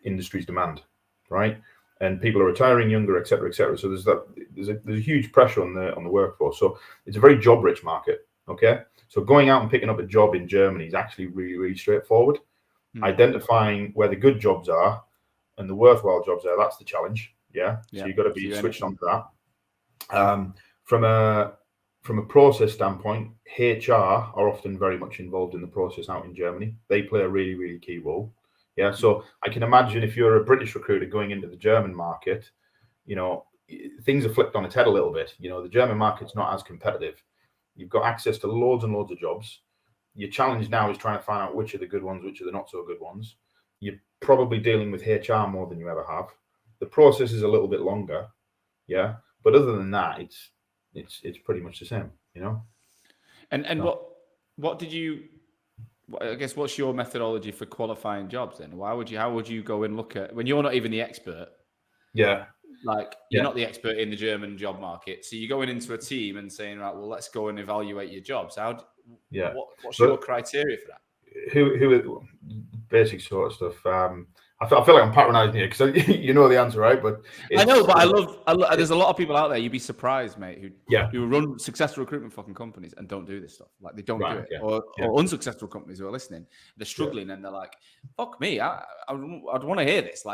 industry's demand. Right. And people are retiring younger, et cetera, et cetera. So there's a huge pressure on the workforce. So it's a very job rich market. Okay. So going out and picking up a job in Germany is actually really, really straightforward. Identifying where the good jobs are and the worthwhile jobs are, that's the challenge. Yeah. So you've got to be switched on to that. From a process standpoint, HR are often very much involved in the process out in Germany. They play a really, really key role. Yeah, so I can imagine if you're a British recruiter going into the German market, things are flipped on its head a little bit. The German market's not as competitive. You've got access to loads and loads of jobs. Your challenge now is trying to find out which are the good ones, which are the not so good ones. You're probably dealing with HR more than you ever have. The process is a little bit longer. Yeah. But other than that, it's pretty much the same, And so. What did you? I guess what's your methodology for qualifying jobs then? How would you go and look at when you're not even the expert? Yeah, you're not the expert in the German job market, so you're going into a team and saying, right, well, let's go and evaluate your jobs. What's your criteria for that? Who basic sort of stuff. I feel like I'm patronizing you because you know the answer, right? But I know, but I love. There's a lot of people out there. You'd be surprised, mate, who run successful recruitment fucking companies and don't do this stuff. Like they don't do it, or unsuccessful companies who are listening, they're struggling and they're like, "Fuck me, I'd want to hear this."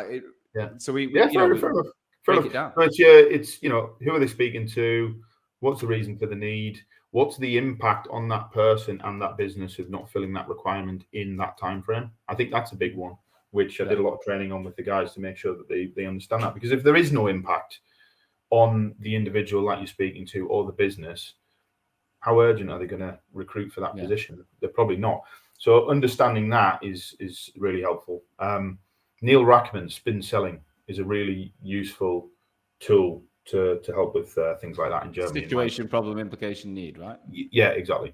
So we fair enough. break it down. It's who are they speaking to? What's the reason for the need? What's the impact on that person and that business of not filling that requirement in that time frame? I think that's a big one, which I did a lot of training on with the guys to make sure that they understand that. Because if there is no impact on the individual that you're speaking to or the business, how urgent are they going to recruit for that position? They're probably not. So understanding that is really helpful. Neil Rackman's spin selling is a really useful tool to help with things like that in Germany. Situation, problem, implication, need, right? Yeah, exactly.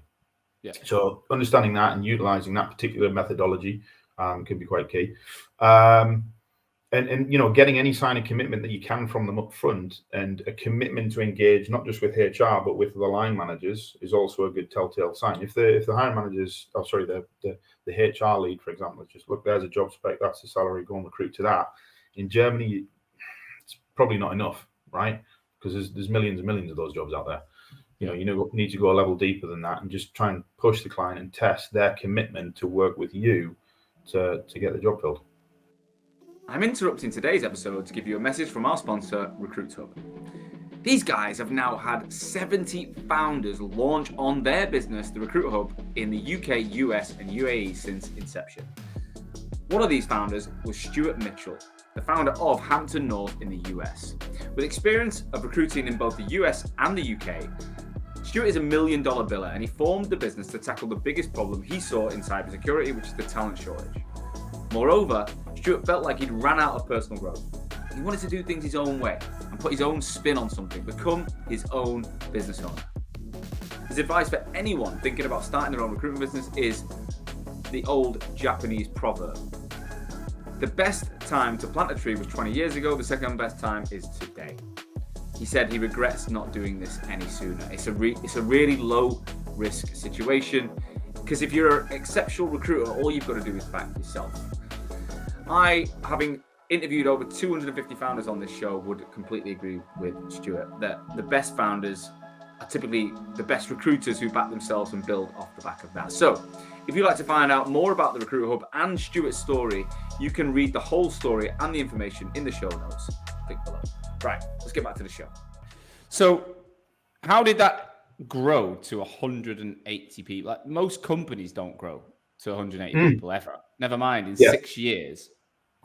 Yeah. So understanding that and utilizing that particular methodology can be quite key. And getting any sign of commitment that you can from them up front, and a commitment to engage not just with HR but with the line managers is also a good telltale sign. If the hiring managers, the HR lead, for example, is just, look, there's a job spec, that's the salary, go and recruit to that. In Germany, it's probably not enough, right? Because there's millions and millions of those jobs out there. You need to go a level deeper than that and just try and push the client and test their commitment to work with you to get the job filled. I'm interrupting today's episode to give you a message from our sponsor, Recruit Hub. These guys have now had 70 founders launch on their business, the Recruit Hub, in the UK, US, and UAE since inception. One of these founders was Stuart Mitchell, the founder of Hampton North in the US. With experience of recruiting in both the US and the UK, Stuart is $1 million biller, and he formed the business to tackle the biggest problem he saw in cybersecurity, which is the talent shortage. Moreover, Stuart felt like he'd ran out of personal growth. He wanted to do things his own way and put his own spin on something, become his own business owner. His advice for anyone thinking about starting their own recruitment business is the old Japanese proverb. The best time to plant a tree was 20 years ago. The second best time is today. He said he regrets not doing this any sooner. It's a really low risk situation, because if you're an exceptional recruiter, all you've got to do is back yourself. I, having interviewed over 250 founders on this show, would completely agree with Stuart that the best founders are typically the best recruiters who back themselves and build off the back of that. So if you'd like to find out more about the Recruiter Hub and Stuart's story, you can read the whole story and the information in the show notes. Click below. Right, let's get back to the show. So how did that grow to 180 people? Like, most companies don't grow to 180 people ever. Never mind in 6 years.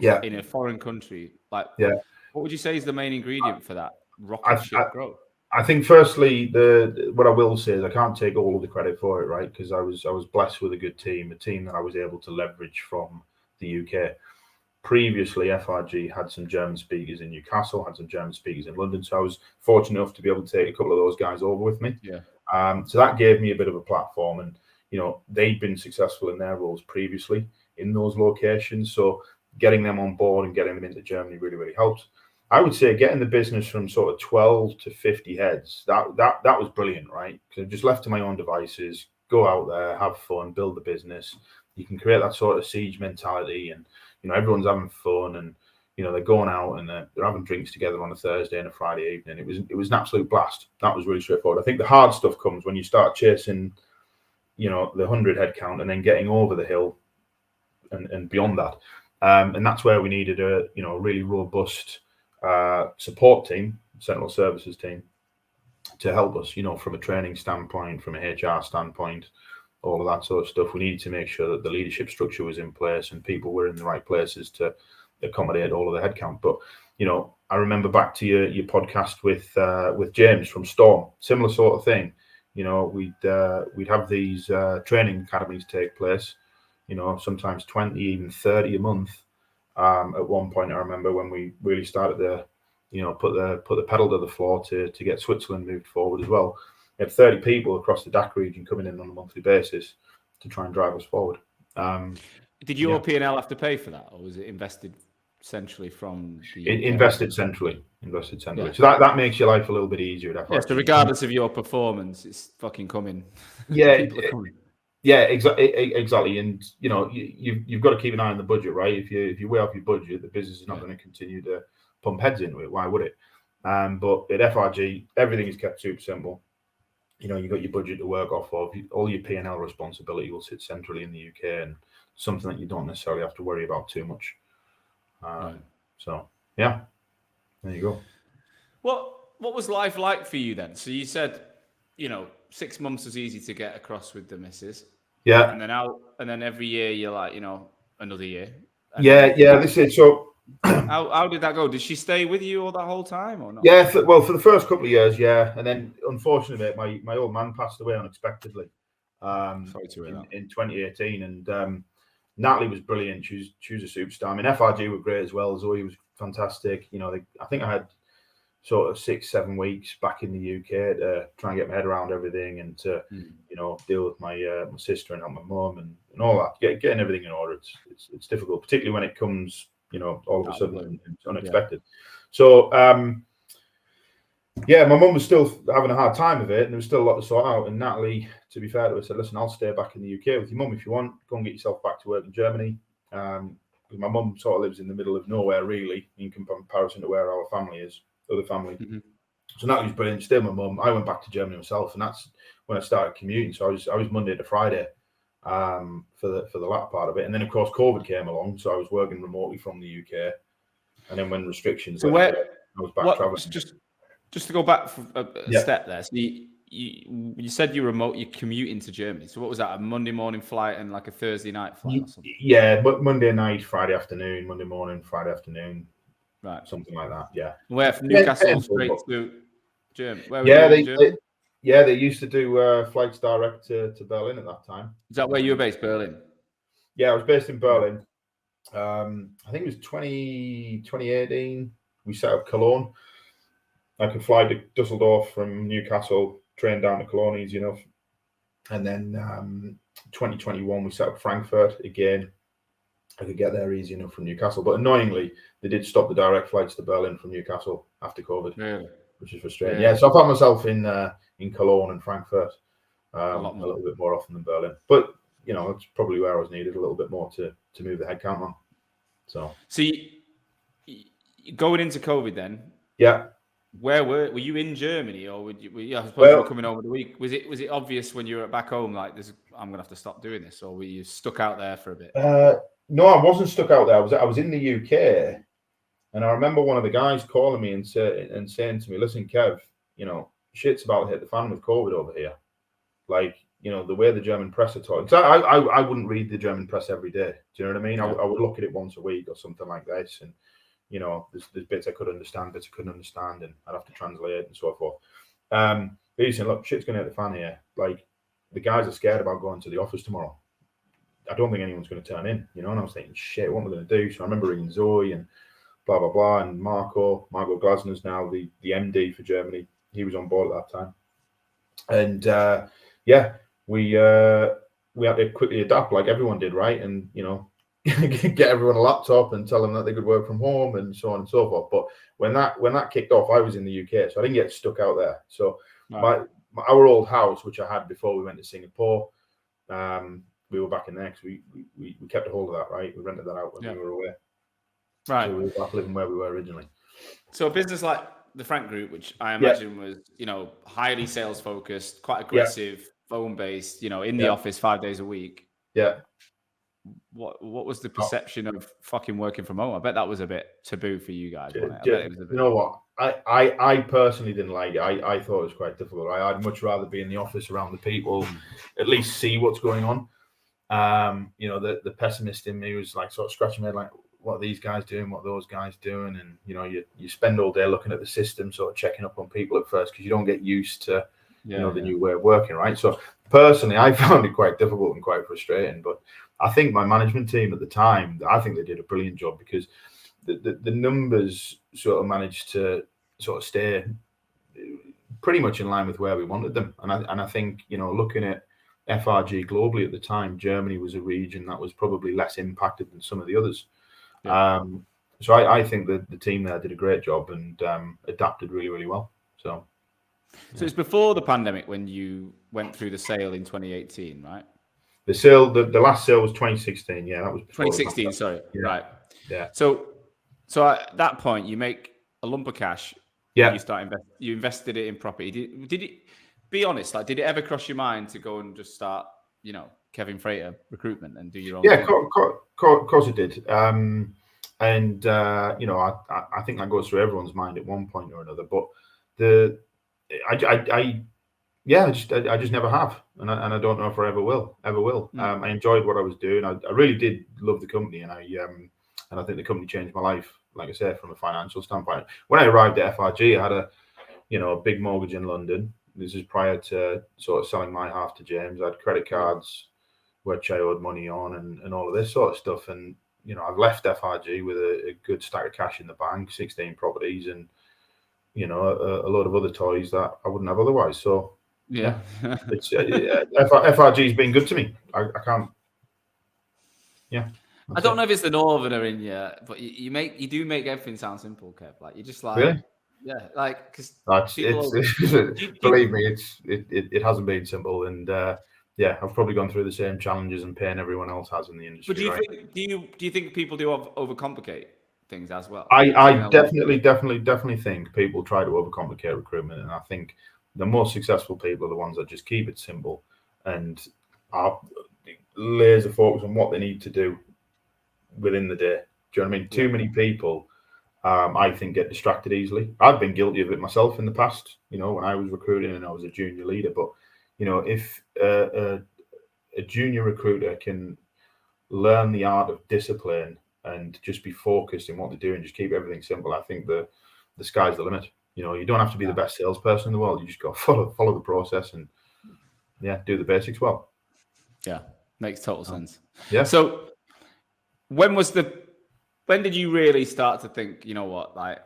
In a foreign country. Like, what would you say is the main ingredient for that rocket ship growth? I think firstly, what I will say is I can't take all of the credit for it, right? Because I was blessed with a good team, a team that I was able to leverage from the UK. Previously, FRG had some German speakers in Newcastle, had some German speakers in London, so I was fortunate enough to be able to take a couple of those guys over with me. So that gave me a bit of a platform, and they'd been successful in their roles previously in those locations. So getting them on board and getting them into Germany really, really helped. I would say getting the business from sort of 12 to 50 heads, that was brilliant, right? Because I just left to my own devices, go out there, have fun, build the business. You can create that sort of siege mentality, and everyone's having fun, and they're going out and they're having drinks together on a Thursday and a Friday evening. It was an absolute blast. That was really straightforward. I think the hard stuff comes when you start chasing, the 100 head count and then getting over the hill and beyond that. And that's where we needed a really robust support team, central services team, to help us, from a training standpoint, from a HR standpoint, all of that sort of stuff. We needed to make sure that the leadership structure was in place and people were in the right places to accommodate all of the headcount. But I remember back to your podcast with James from Storm, similar sort of thing. We'd have these training academies take place, sometimes 20, even 30 a month. At one point, I remember when we really started to, put the pedal to the floor to get Switzerland moved forward as well. We had 30 people across the DACH region coming in on a monthly basis to try and drive us forward. Did your P&L have to pay for that, or was it invested centrally from the invested centrally? Yeah. So that makes your life a little bit easier. So regardless of your performance, it's fucking coming. Yeah. Yeah, exactly. And you've got to keep an eye on the budget, right? If you way off your budget, the business is not going to continue to pump heads into it. Why would it? But at FRG, everything is kept super simple. You've got your budget to work off of. All your P&L responsibility will sit centrally in the UK, and something that you don't necessarily have to worry about too much. So yeah, there you go. What was life like for you then? So you said, 6 months was easy to get across with the missus. Yeah. And then every year you're like, another year. This is so. How did that go? Did she stay with you all that whole time or not? Yeah, for the first couple of years, yeah. And then unfortunately, my old man passed away unexpectedly. Sorry to hear that. In 2018, and Natalie was brilliant. She was a superstar. I mean, FRG were great as well. Zoe was fantastic. I think I had sort of 6-7 weeks back in the UK to try and get my head around everything, and to deal with my sister and my mum and all that. Getting everything in order. It's difficult, particularly when it comes all of a sudden and unexpected. So my mum was still having a hard time of it, and there was still a lot to sort out. And Natalie, to be fair to her, said, "Listen, I'll stay back in the UK with your mum if you want. Go and get yourself back to work in Germany." Because my mum sort of lives in the middle of nowhere, really, in comparison to where our family is. Other family. Mm-hmm. So Natalie's brilliant. Stayed with my mum. I went back to Germany myself, and that's when I started commuting. So I was Monday to Friday for the latter part of it, and then of course COVID came along, so I was working remotely from the UK. And then when restrictions, I was back traveling. Just to go back for a step there. So you said you're commuting to Germany. So what was that? A Monday morning flight and like a Thursday night flight or something? Yeah, but Monday night, Friday afternoon, Monday morning, Friday afternoon. Right. something like that. Yeah. Where from Newcastle Painful, straight but- to Germany? Where were Yeah, you in Germany? they used to do flights direct to Berlin at that time. Is that where you were based, Berlin? Yeah, I was based in Berlin. I think it was 2018. We set up Cologne. I could fly to Dusseldorf from Newcastle, train down to Cologne easy enough. And then 2021, we set up Frankfurt again. I could get there easy enough from Newcastle. But annoyingly, they did stop the direct flights to Berlin from Newcastle after COVID, Really? which is frustrating. Yeah. Yeah, so I found myself in Cologne and Frankfurt A a lot more. little bit more often than Berlin. But, it's probably where I was needed a little bit more to move the headcount on. So going into COVID then, yeah. where were you in Germany, or I suppose you were coming over the week? Was it obvious when you were back home, like this? I'm gonna have to stop doing this, or were you stuck out there for a bit? No, I wasn't stuck out there. I was in the UK, and I remember one of the guys calling me and saying to me, "Listen, Kev, shit's about to hit the fan with COVID over here. Like, the way the German press are talking." So I wouldn't read the German press every day. Do you know what I mean? Yeah. I would look at it once a week or something like this, and there's bits I could understand, bits I couldn't understand, and I'd have to translate it and so forth. But he's saying, "Look, shit's going to hit the fan here. Like, the guys are scared about going to the office tomorrow. I don't think anyone's going to turn in, And I was thinking, shit, what am I going to do?" So I remember ringing Zoe and blah, blah, blah, and Marco Glasner's now the MD for Germany. He was on board at that time. And we had to quickly adapt like everyone did, right? And, get everyone a laptop and tell them that they could work from home and so on and so forth. But when that kicked off, I was in the UK, so I didn't get stuck out there. So our old house, which I had before we went to Singapore, we were back in there because we kept a hold of that, right? We rented that out when we were away. Right. So we were back living where we were originally. So a business like the Frank Group, which I imagine was, highly sales focused, quite aggressive, phone based, in the office 5 days a week. Yeah. What was the perception of fucking working from home? I bet that was a bit taboo for you guys. Wasn't it? You know what? I personally didn't like it. I thought it was quite difficult. I'd much rather be in the office around the people, at least see what's going on. The pessimist in me was like sort of scratching my head, like, what are these guys doing? What are those guys doing? And you spend all day looking at the system, sort of checking up on people at first because you don't get used to the new way of working, right? So personally, I found it quite difficult and quite frustrating. But I think my management team at the time, I think they did a brilliant job because the numbers sort of managed to sort of stay pretty much in line with where we wanted them. And I think, looking at FRG globally at the time, Germany was a region that was probably less impacted than some of the others. Yeah. So I think that the team there did a great job and adapted really, really well. So it's before the pandemic when you went through the sale in 2018, right? The last sale was 2016. Yeah, that was 2016. Sorry, yeah. Right. Yeah. So at that point, you make a lump of cash. Yeah. You invested it in property. Did it? Be honest. Like, did it ever cross your mind to go and just start, Kevin Frater recruitment and do your own? Yeah, of course it did. I think that goes through everyone's mind at one point or another. But I just never have, and I don't know if I ever will. I enjoyed what I was doing. I really did love the company, and I think the company changed my life. Like I said, from a financial standpoint, when I arrived at FRG, I had a big mortgage in London. This is prior to sort of selling my half to James. I had credit cards which I owed money on, and all of this sort of stuff. And I've left FRG with a good stack of cash in the bank, 16 properties, and a load of other toys that I wouldn't have otherwise. So yeah. It's FRG's been good to me. I can't. Yeah. I don't know if it's the northerner in you, but you do make everything sound simple, Kev. Like, you're just like, really? Yeah, like, because believe me, it hasn't been simple, and I've probably gone through the same challenges and pain everyone else has in the industry. But do you think people do overcomplicate things as well? I definitely think people try to overcomplicate recruitment, and I think the most successful people are the ones that just keep it simple and are laser focused on what they need to do within the day. Do you know what I mean? Too many people, I think, get distracted easily. I've been guilty of it myself in the past, when I was recruiting and I was a junior leader. But, if a junior recruiter can learn the art of discipline and just be focused in what they're doing, just keep everything simple, I think the sky's the limit. You know, you don't have to be the best salesperson in the world. You just got to follow the process and do the basics well. Yeah, makes total sense. Yeah. So when did you really start to think, you know what, like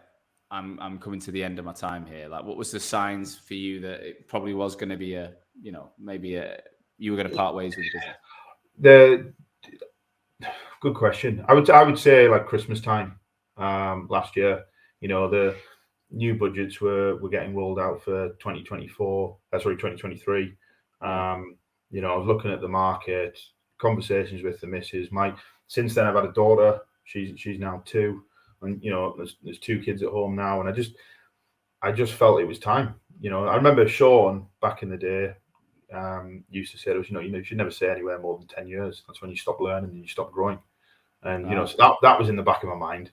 I'm coming to the end of my time here? Like, what was the signs for you that it probably was going to be you were going to part ways with the business? Good question. I would say like Christmas time last year. You know, the new budgets were getting rolled out for 2023. You know, I was looking at the market, conversations with the missus. Since then I've had a daughter. She's now 2, and you know, there's 2 kids at home now, and I just felt it was time. You know, I remember Sean back in the day used to say to us, you should never stay anywhere more than 10 years. That's when you stop learning and you stop growing. And you know, so that was in the back of my mind.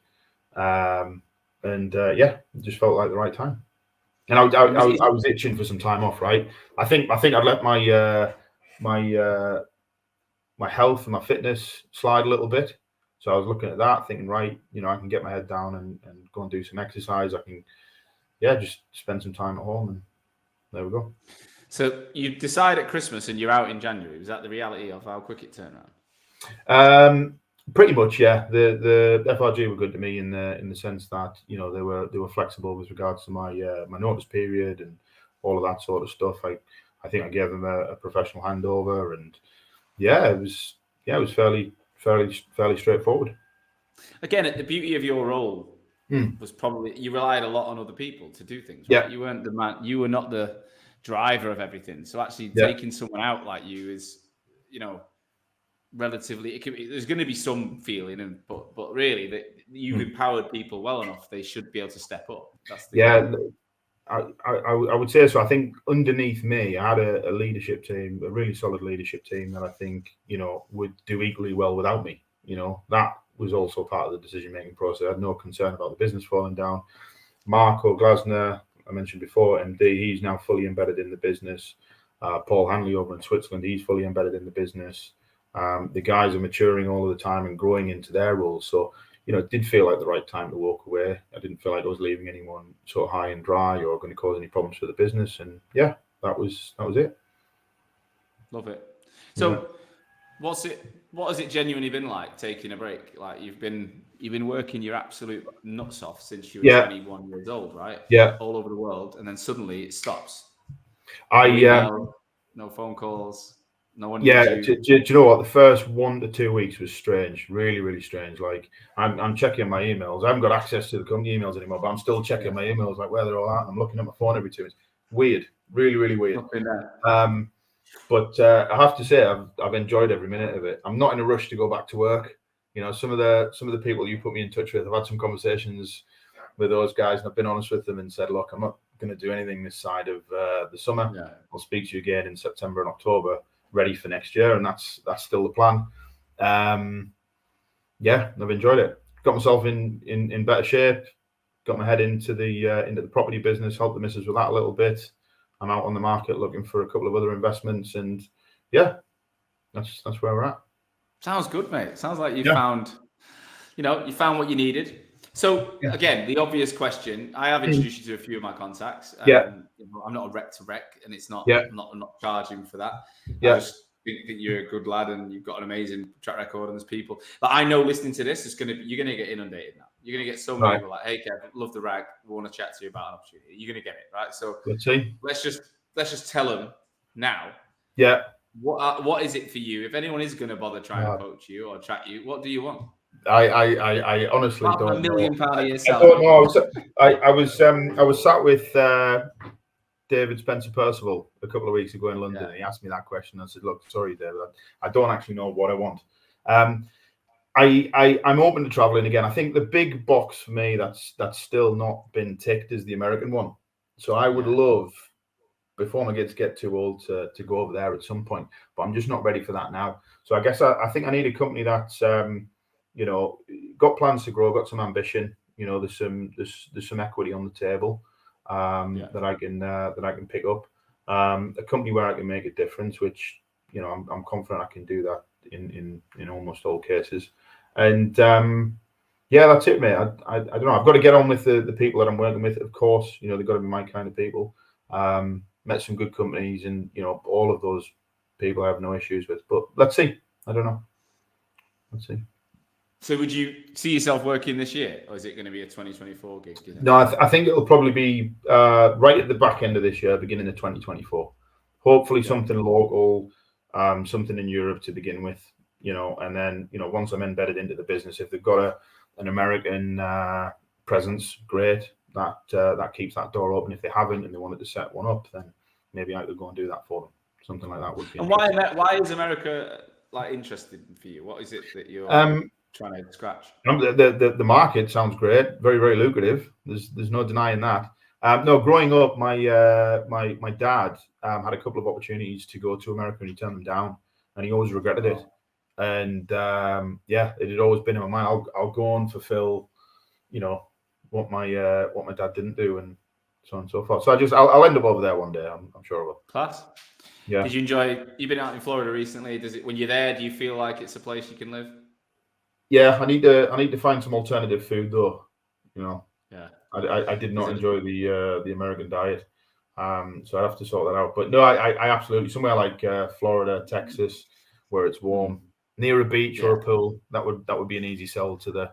It just felt like the right time. And I was itching for some time off, right? I think I'd let my health and my fitness slide a little bit. So I was looking at that, thinking, right, you know, I can get my head down and go and do some exercise. I can, just spend some time at home, and there we go. So you decide at Christmas and you're out in January. Was that the reality of how quick it turned around? Pretty much, yeah. The FRG were good to me in the sense that, you know, they were flexible with regards to my notice period and all of that sort of stuff. I think I gave them a professional handover, and it was fairly straightforward. Again, the beauty of your role was probably you relied a lot on other people to do things. Right? Yeah, you weren't the man. You were not the driver of everything. So actually taking someone out like you is, you know, relatively. There's going to be some feeling, but really that you've empowered people well enough, they should be able to step up. That's the I would say so. I think underneath me, I had a leadership team, a really solid leadership team that I think, you know, would do equally well without me. You know, that was also part of the decision-making process. I had no concern about the business falling down. Marco Glasner, I mentioned before, MD, he's now fully embedded in the business. Paul Hanley over in Switzerland, he's fully embedded in the business. The guys are maturing all of the time and growing into their roles. So, you know, it did feel like the right time to walk away. I didn't feel like I was leaving anyone sort of high and dry or going to cause any problems for the business. And that was it. Love it. So what has it genuinely been like taking a break? Like you've been working your absolute nuts off since you were 21 years old, right? Yeah. All over the world. And then suddenly it stops. No phone calls. No one. Do you know what? The first 1 to 2 weeks was strange, really, really strange. Like I'm checking my emails. I haven't got access to the company emails anymore, but I'm still checking my emails, like where they're all at. And I'm looking at my phone every 2 minutes. Weird, really, really weird. But I have to say, I've enjoyed every minute of it. I'm not in a rush to go back to work. You know, some of the people you put me in touch with, I've had some conversations with those guys, and I've been honest with them and said, look, I'm not going to do anything this side of the summer. Yeah. I'll speak to you again in September and October, ready for next year, and that's still the plan. I've enjoyed it. Got myself in better shape. Got my head into the property business. Helped the missus with that a little bit. I'm out on the market looking for a couple of other investments, and that's where we're at. Sounds good, mate. Sounds like you found what you needed. So again, the obvious question, I have introduced you to a few of my contacts. I'm not a rec to rec, and it's not, I'm not charging for that. I just think that you're a good lad and you've got an amazing track record, and there's people. But I know listening to this, you're gonna get inundated now. You're gonna get so many people like, hey Kev, love the rag, we want to chat to you about an opportunity. You're gonna get it, right? So let's just tell them now. Yeah. What is it for you? If anyone is gonna bother trying to coach you or chat you, what do you want? I honestly don't know. £1 million a year salary. I was sat with David Spencer Percival a couple of weeks ago in London. And he asked me that question. I said, look, sorry, David, I don't actually know what I want. I'm open to traveling again. I think the big box for me that's still not been ticked is the American one. So I would love, before my kids get too old, to go over there at some point, but I'm just not ready for that now. So I guess I think I need a company that's got plans to grow, got some ambition. You know, there's some equity on the table that I can pick up. A company where I can make a difference, which I'm confident I can do that in almost all cases. And yeah, that's it, mate. I don't know. I've got to get on with the people that I'm working with. Of course, you know, they've got to be my kind of people. Met some good companies, and you know, all of those people I have no issues with. But let's see. I don't know. Let's see. So would you see yourself working this year, or is it going to be a 2024 gig? You know? No, I think it'll probably be right at the back end of this year, beginning of 2024. Hopefully something local, something in Europe to begin with, you know, and then, you know, once I'm embedded into the business, if they've got an American presence, great. That keeps that door open. If they haven't and they wanted to set one up, then maybe I could go and do that for them. Something like that would be. And why is America like interested for you? What is it that you're trying to scratch? The market sounds great, very, very lucrative. There's no denying that. No, growing up, my dad had a couple of opportunities to go to America, and he turned them down, and he always regretted it. And yeah, it had always been in my mind. I'll go and fulfill, you know, what my dad didn't do, and so on and so forth. So I'll end up over there one day. I'm sure I will. Class. Yeah. Did you enjoy? You've been out in Florida recently. When you're there, do you feel like it's a place you can live? Yeah, I need to find some alternative food though. You know. Yeah. I did not enjoy the American diet, so I have to sort that out. But no, I absolutely, somewhere like Florida, Texas, where it's warm, near a beach or a pool, that would be an easy sell to the.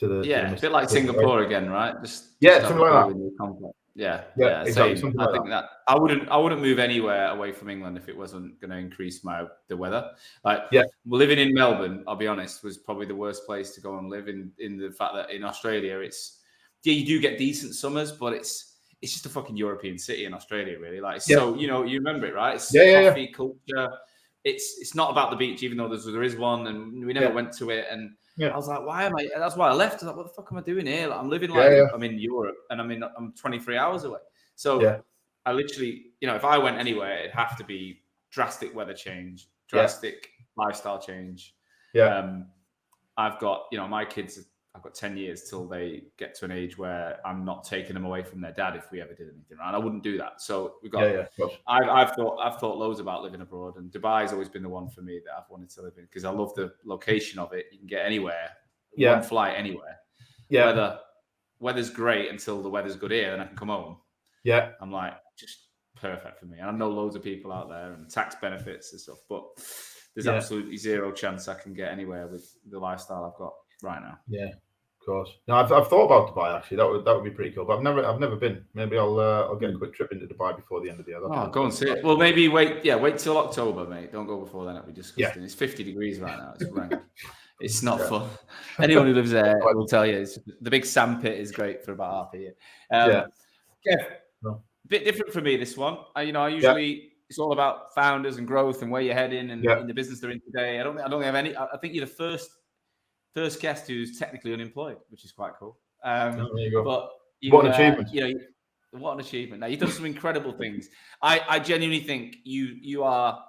Yeah, a bit like Singapore again, right? Just something like that. Yeah, exactly. Same. I think that I wouldn't move anywhere away from England if it wasn't going to increase the weather. Like, living in Melbourne, I'll be honest, was probably the worst place to go and live. In the fact that in Australia, you do get decent summers, but it's just a fucking European city in Australia, really. Like, so you know, you remember it, right? It's coffee culture. It's not about the beach, even though there is one, and we never went to it. And I was like, why am I? That's why I left. I was like, what the fuck am I doing here? Like, I'm living like I'm in Europe, and I'm 23 hours away. So I literally, you know, if I went anywhere, it'd have to be drastic weather change, drastic lifestyle change. I've got, you know, my kids. I've got 10 years till they get to an age where I'm not taking them away from their dad if we ever did anything, right? I wouldn't do that. So we've got. I've thought loads about living abroad, and Dubai's always been the one for me that I've wanted to live in because I love the location of it. You can get anywhere, one flight anywhere. Weather's great until the weather's good here, and I can come home. I'm like, just perfect for me. And I know loads of people out there and tax benefits and stuff, but there's absolutely zero chance I can get anywhere with the lifestyle I've got right now. Of course. No, I've thought about Dubai actually. That would be pretty cool. But I've never been. Maybe I'll get a quick trip into Dubai before the end of the year. Go and see it. Well, maybe wait till October, mate. Don't go before then. That'll be disgusting. It's 50 degrees right now. It's rank. It's not fun. Anyone who lives there will tell you the big sandpit is great for about half a year. A bit different for me this one. I usually it's all about founders and growth and where you're heading and in the business they're in today. I don't have any. I think you're the first guest who's technically unemployed, which is quite cool. There you go. But what an achievement! What an achievement! Now you've done some incredible things. I genuinely think you've got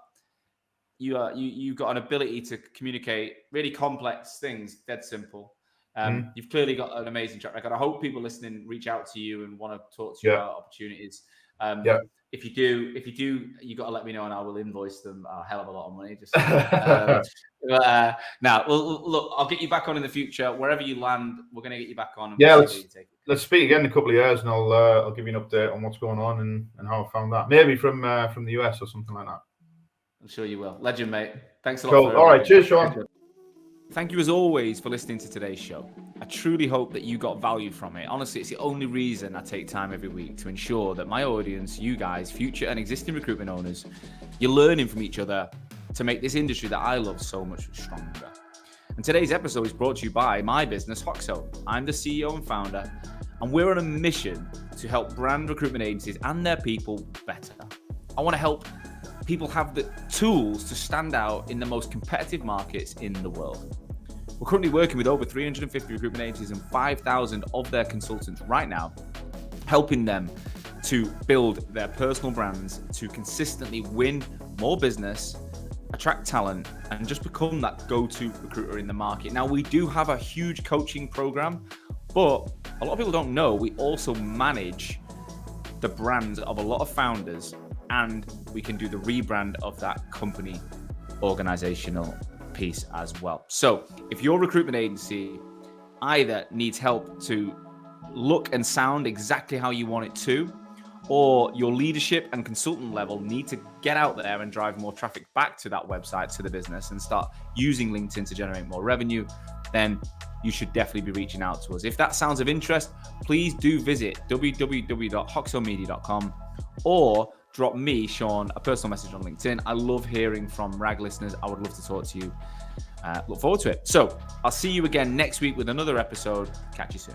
an ability to communicate really complex things, dead simple. You've clearly got an amazing track record. I hope people listening reach out to you and want to talk to you about opportunities. If you do, you got to let me know, and I will invoice them a hell of a lot of money. Just now, look, I'll get you back on in the future. Wherever you land, we're going to get you back on. And let's speak again in a couple of years, and I'll give you an update on what's going on and how I found that. Maybe from the US or something like that. I'm sure you will. Legend, mate. Thanks a lot. Cool. All right. Cheers, Sean. Thank you as always for listening to today's show. I truly hope that you got value from it. Honestly, it's the only reason I take time every week to ensure that my audience, you guys, future and existing recruitment owners, you're learning from each other to make this industry that I love so much stronger. And today's episode is brought to you by my business, Hoxo. I'm the CEO and founder, and we're on a mission to help brand recruitment agencies and their people better. I want to help people have the tools to stand out in the most competitive markets in the world. We're currently working with over 350 recruitment agencies and 5,000 of their consultants right now, helping them to build their personal brands, to consistently win more business, attract talent, and just become that go-to recruiter in the market. Now, we do have a huge coaching program, but a lot of people don't know we also manage the brands of a lot of founders, and we can do the rebrand of that company organizational piece as well. So if your recruitment agency either needs help to look and sound exactly how you want it to, or your leadership and consultant level need to get out there and drive more traffic back to that website, to the business, and start using LinkedIn to generate more revenue, then you should definitely be reaching out to us. If that sounds of interest, please do visit www.hoxomedia.com or drop me, Sean, a personal message on LinkedIn. I love hearing from RAG listeners. I would love to talk to you. Look forward to it. So I'll see you again next week with another episode. Catch you soon.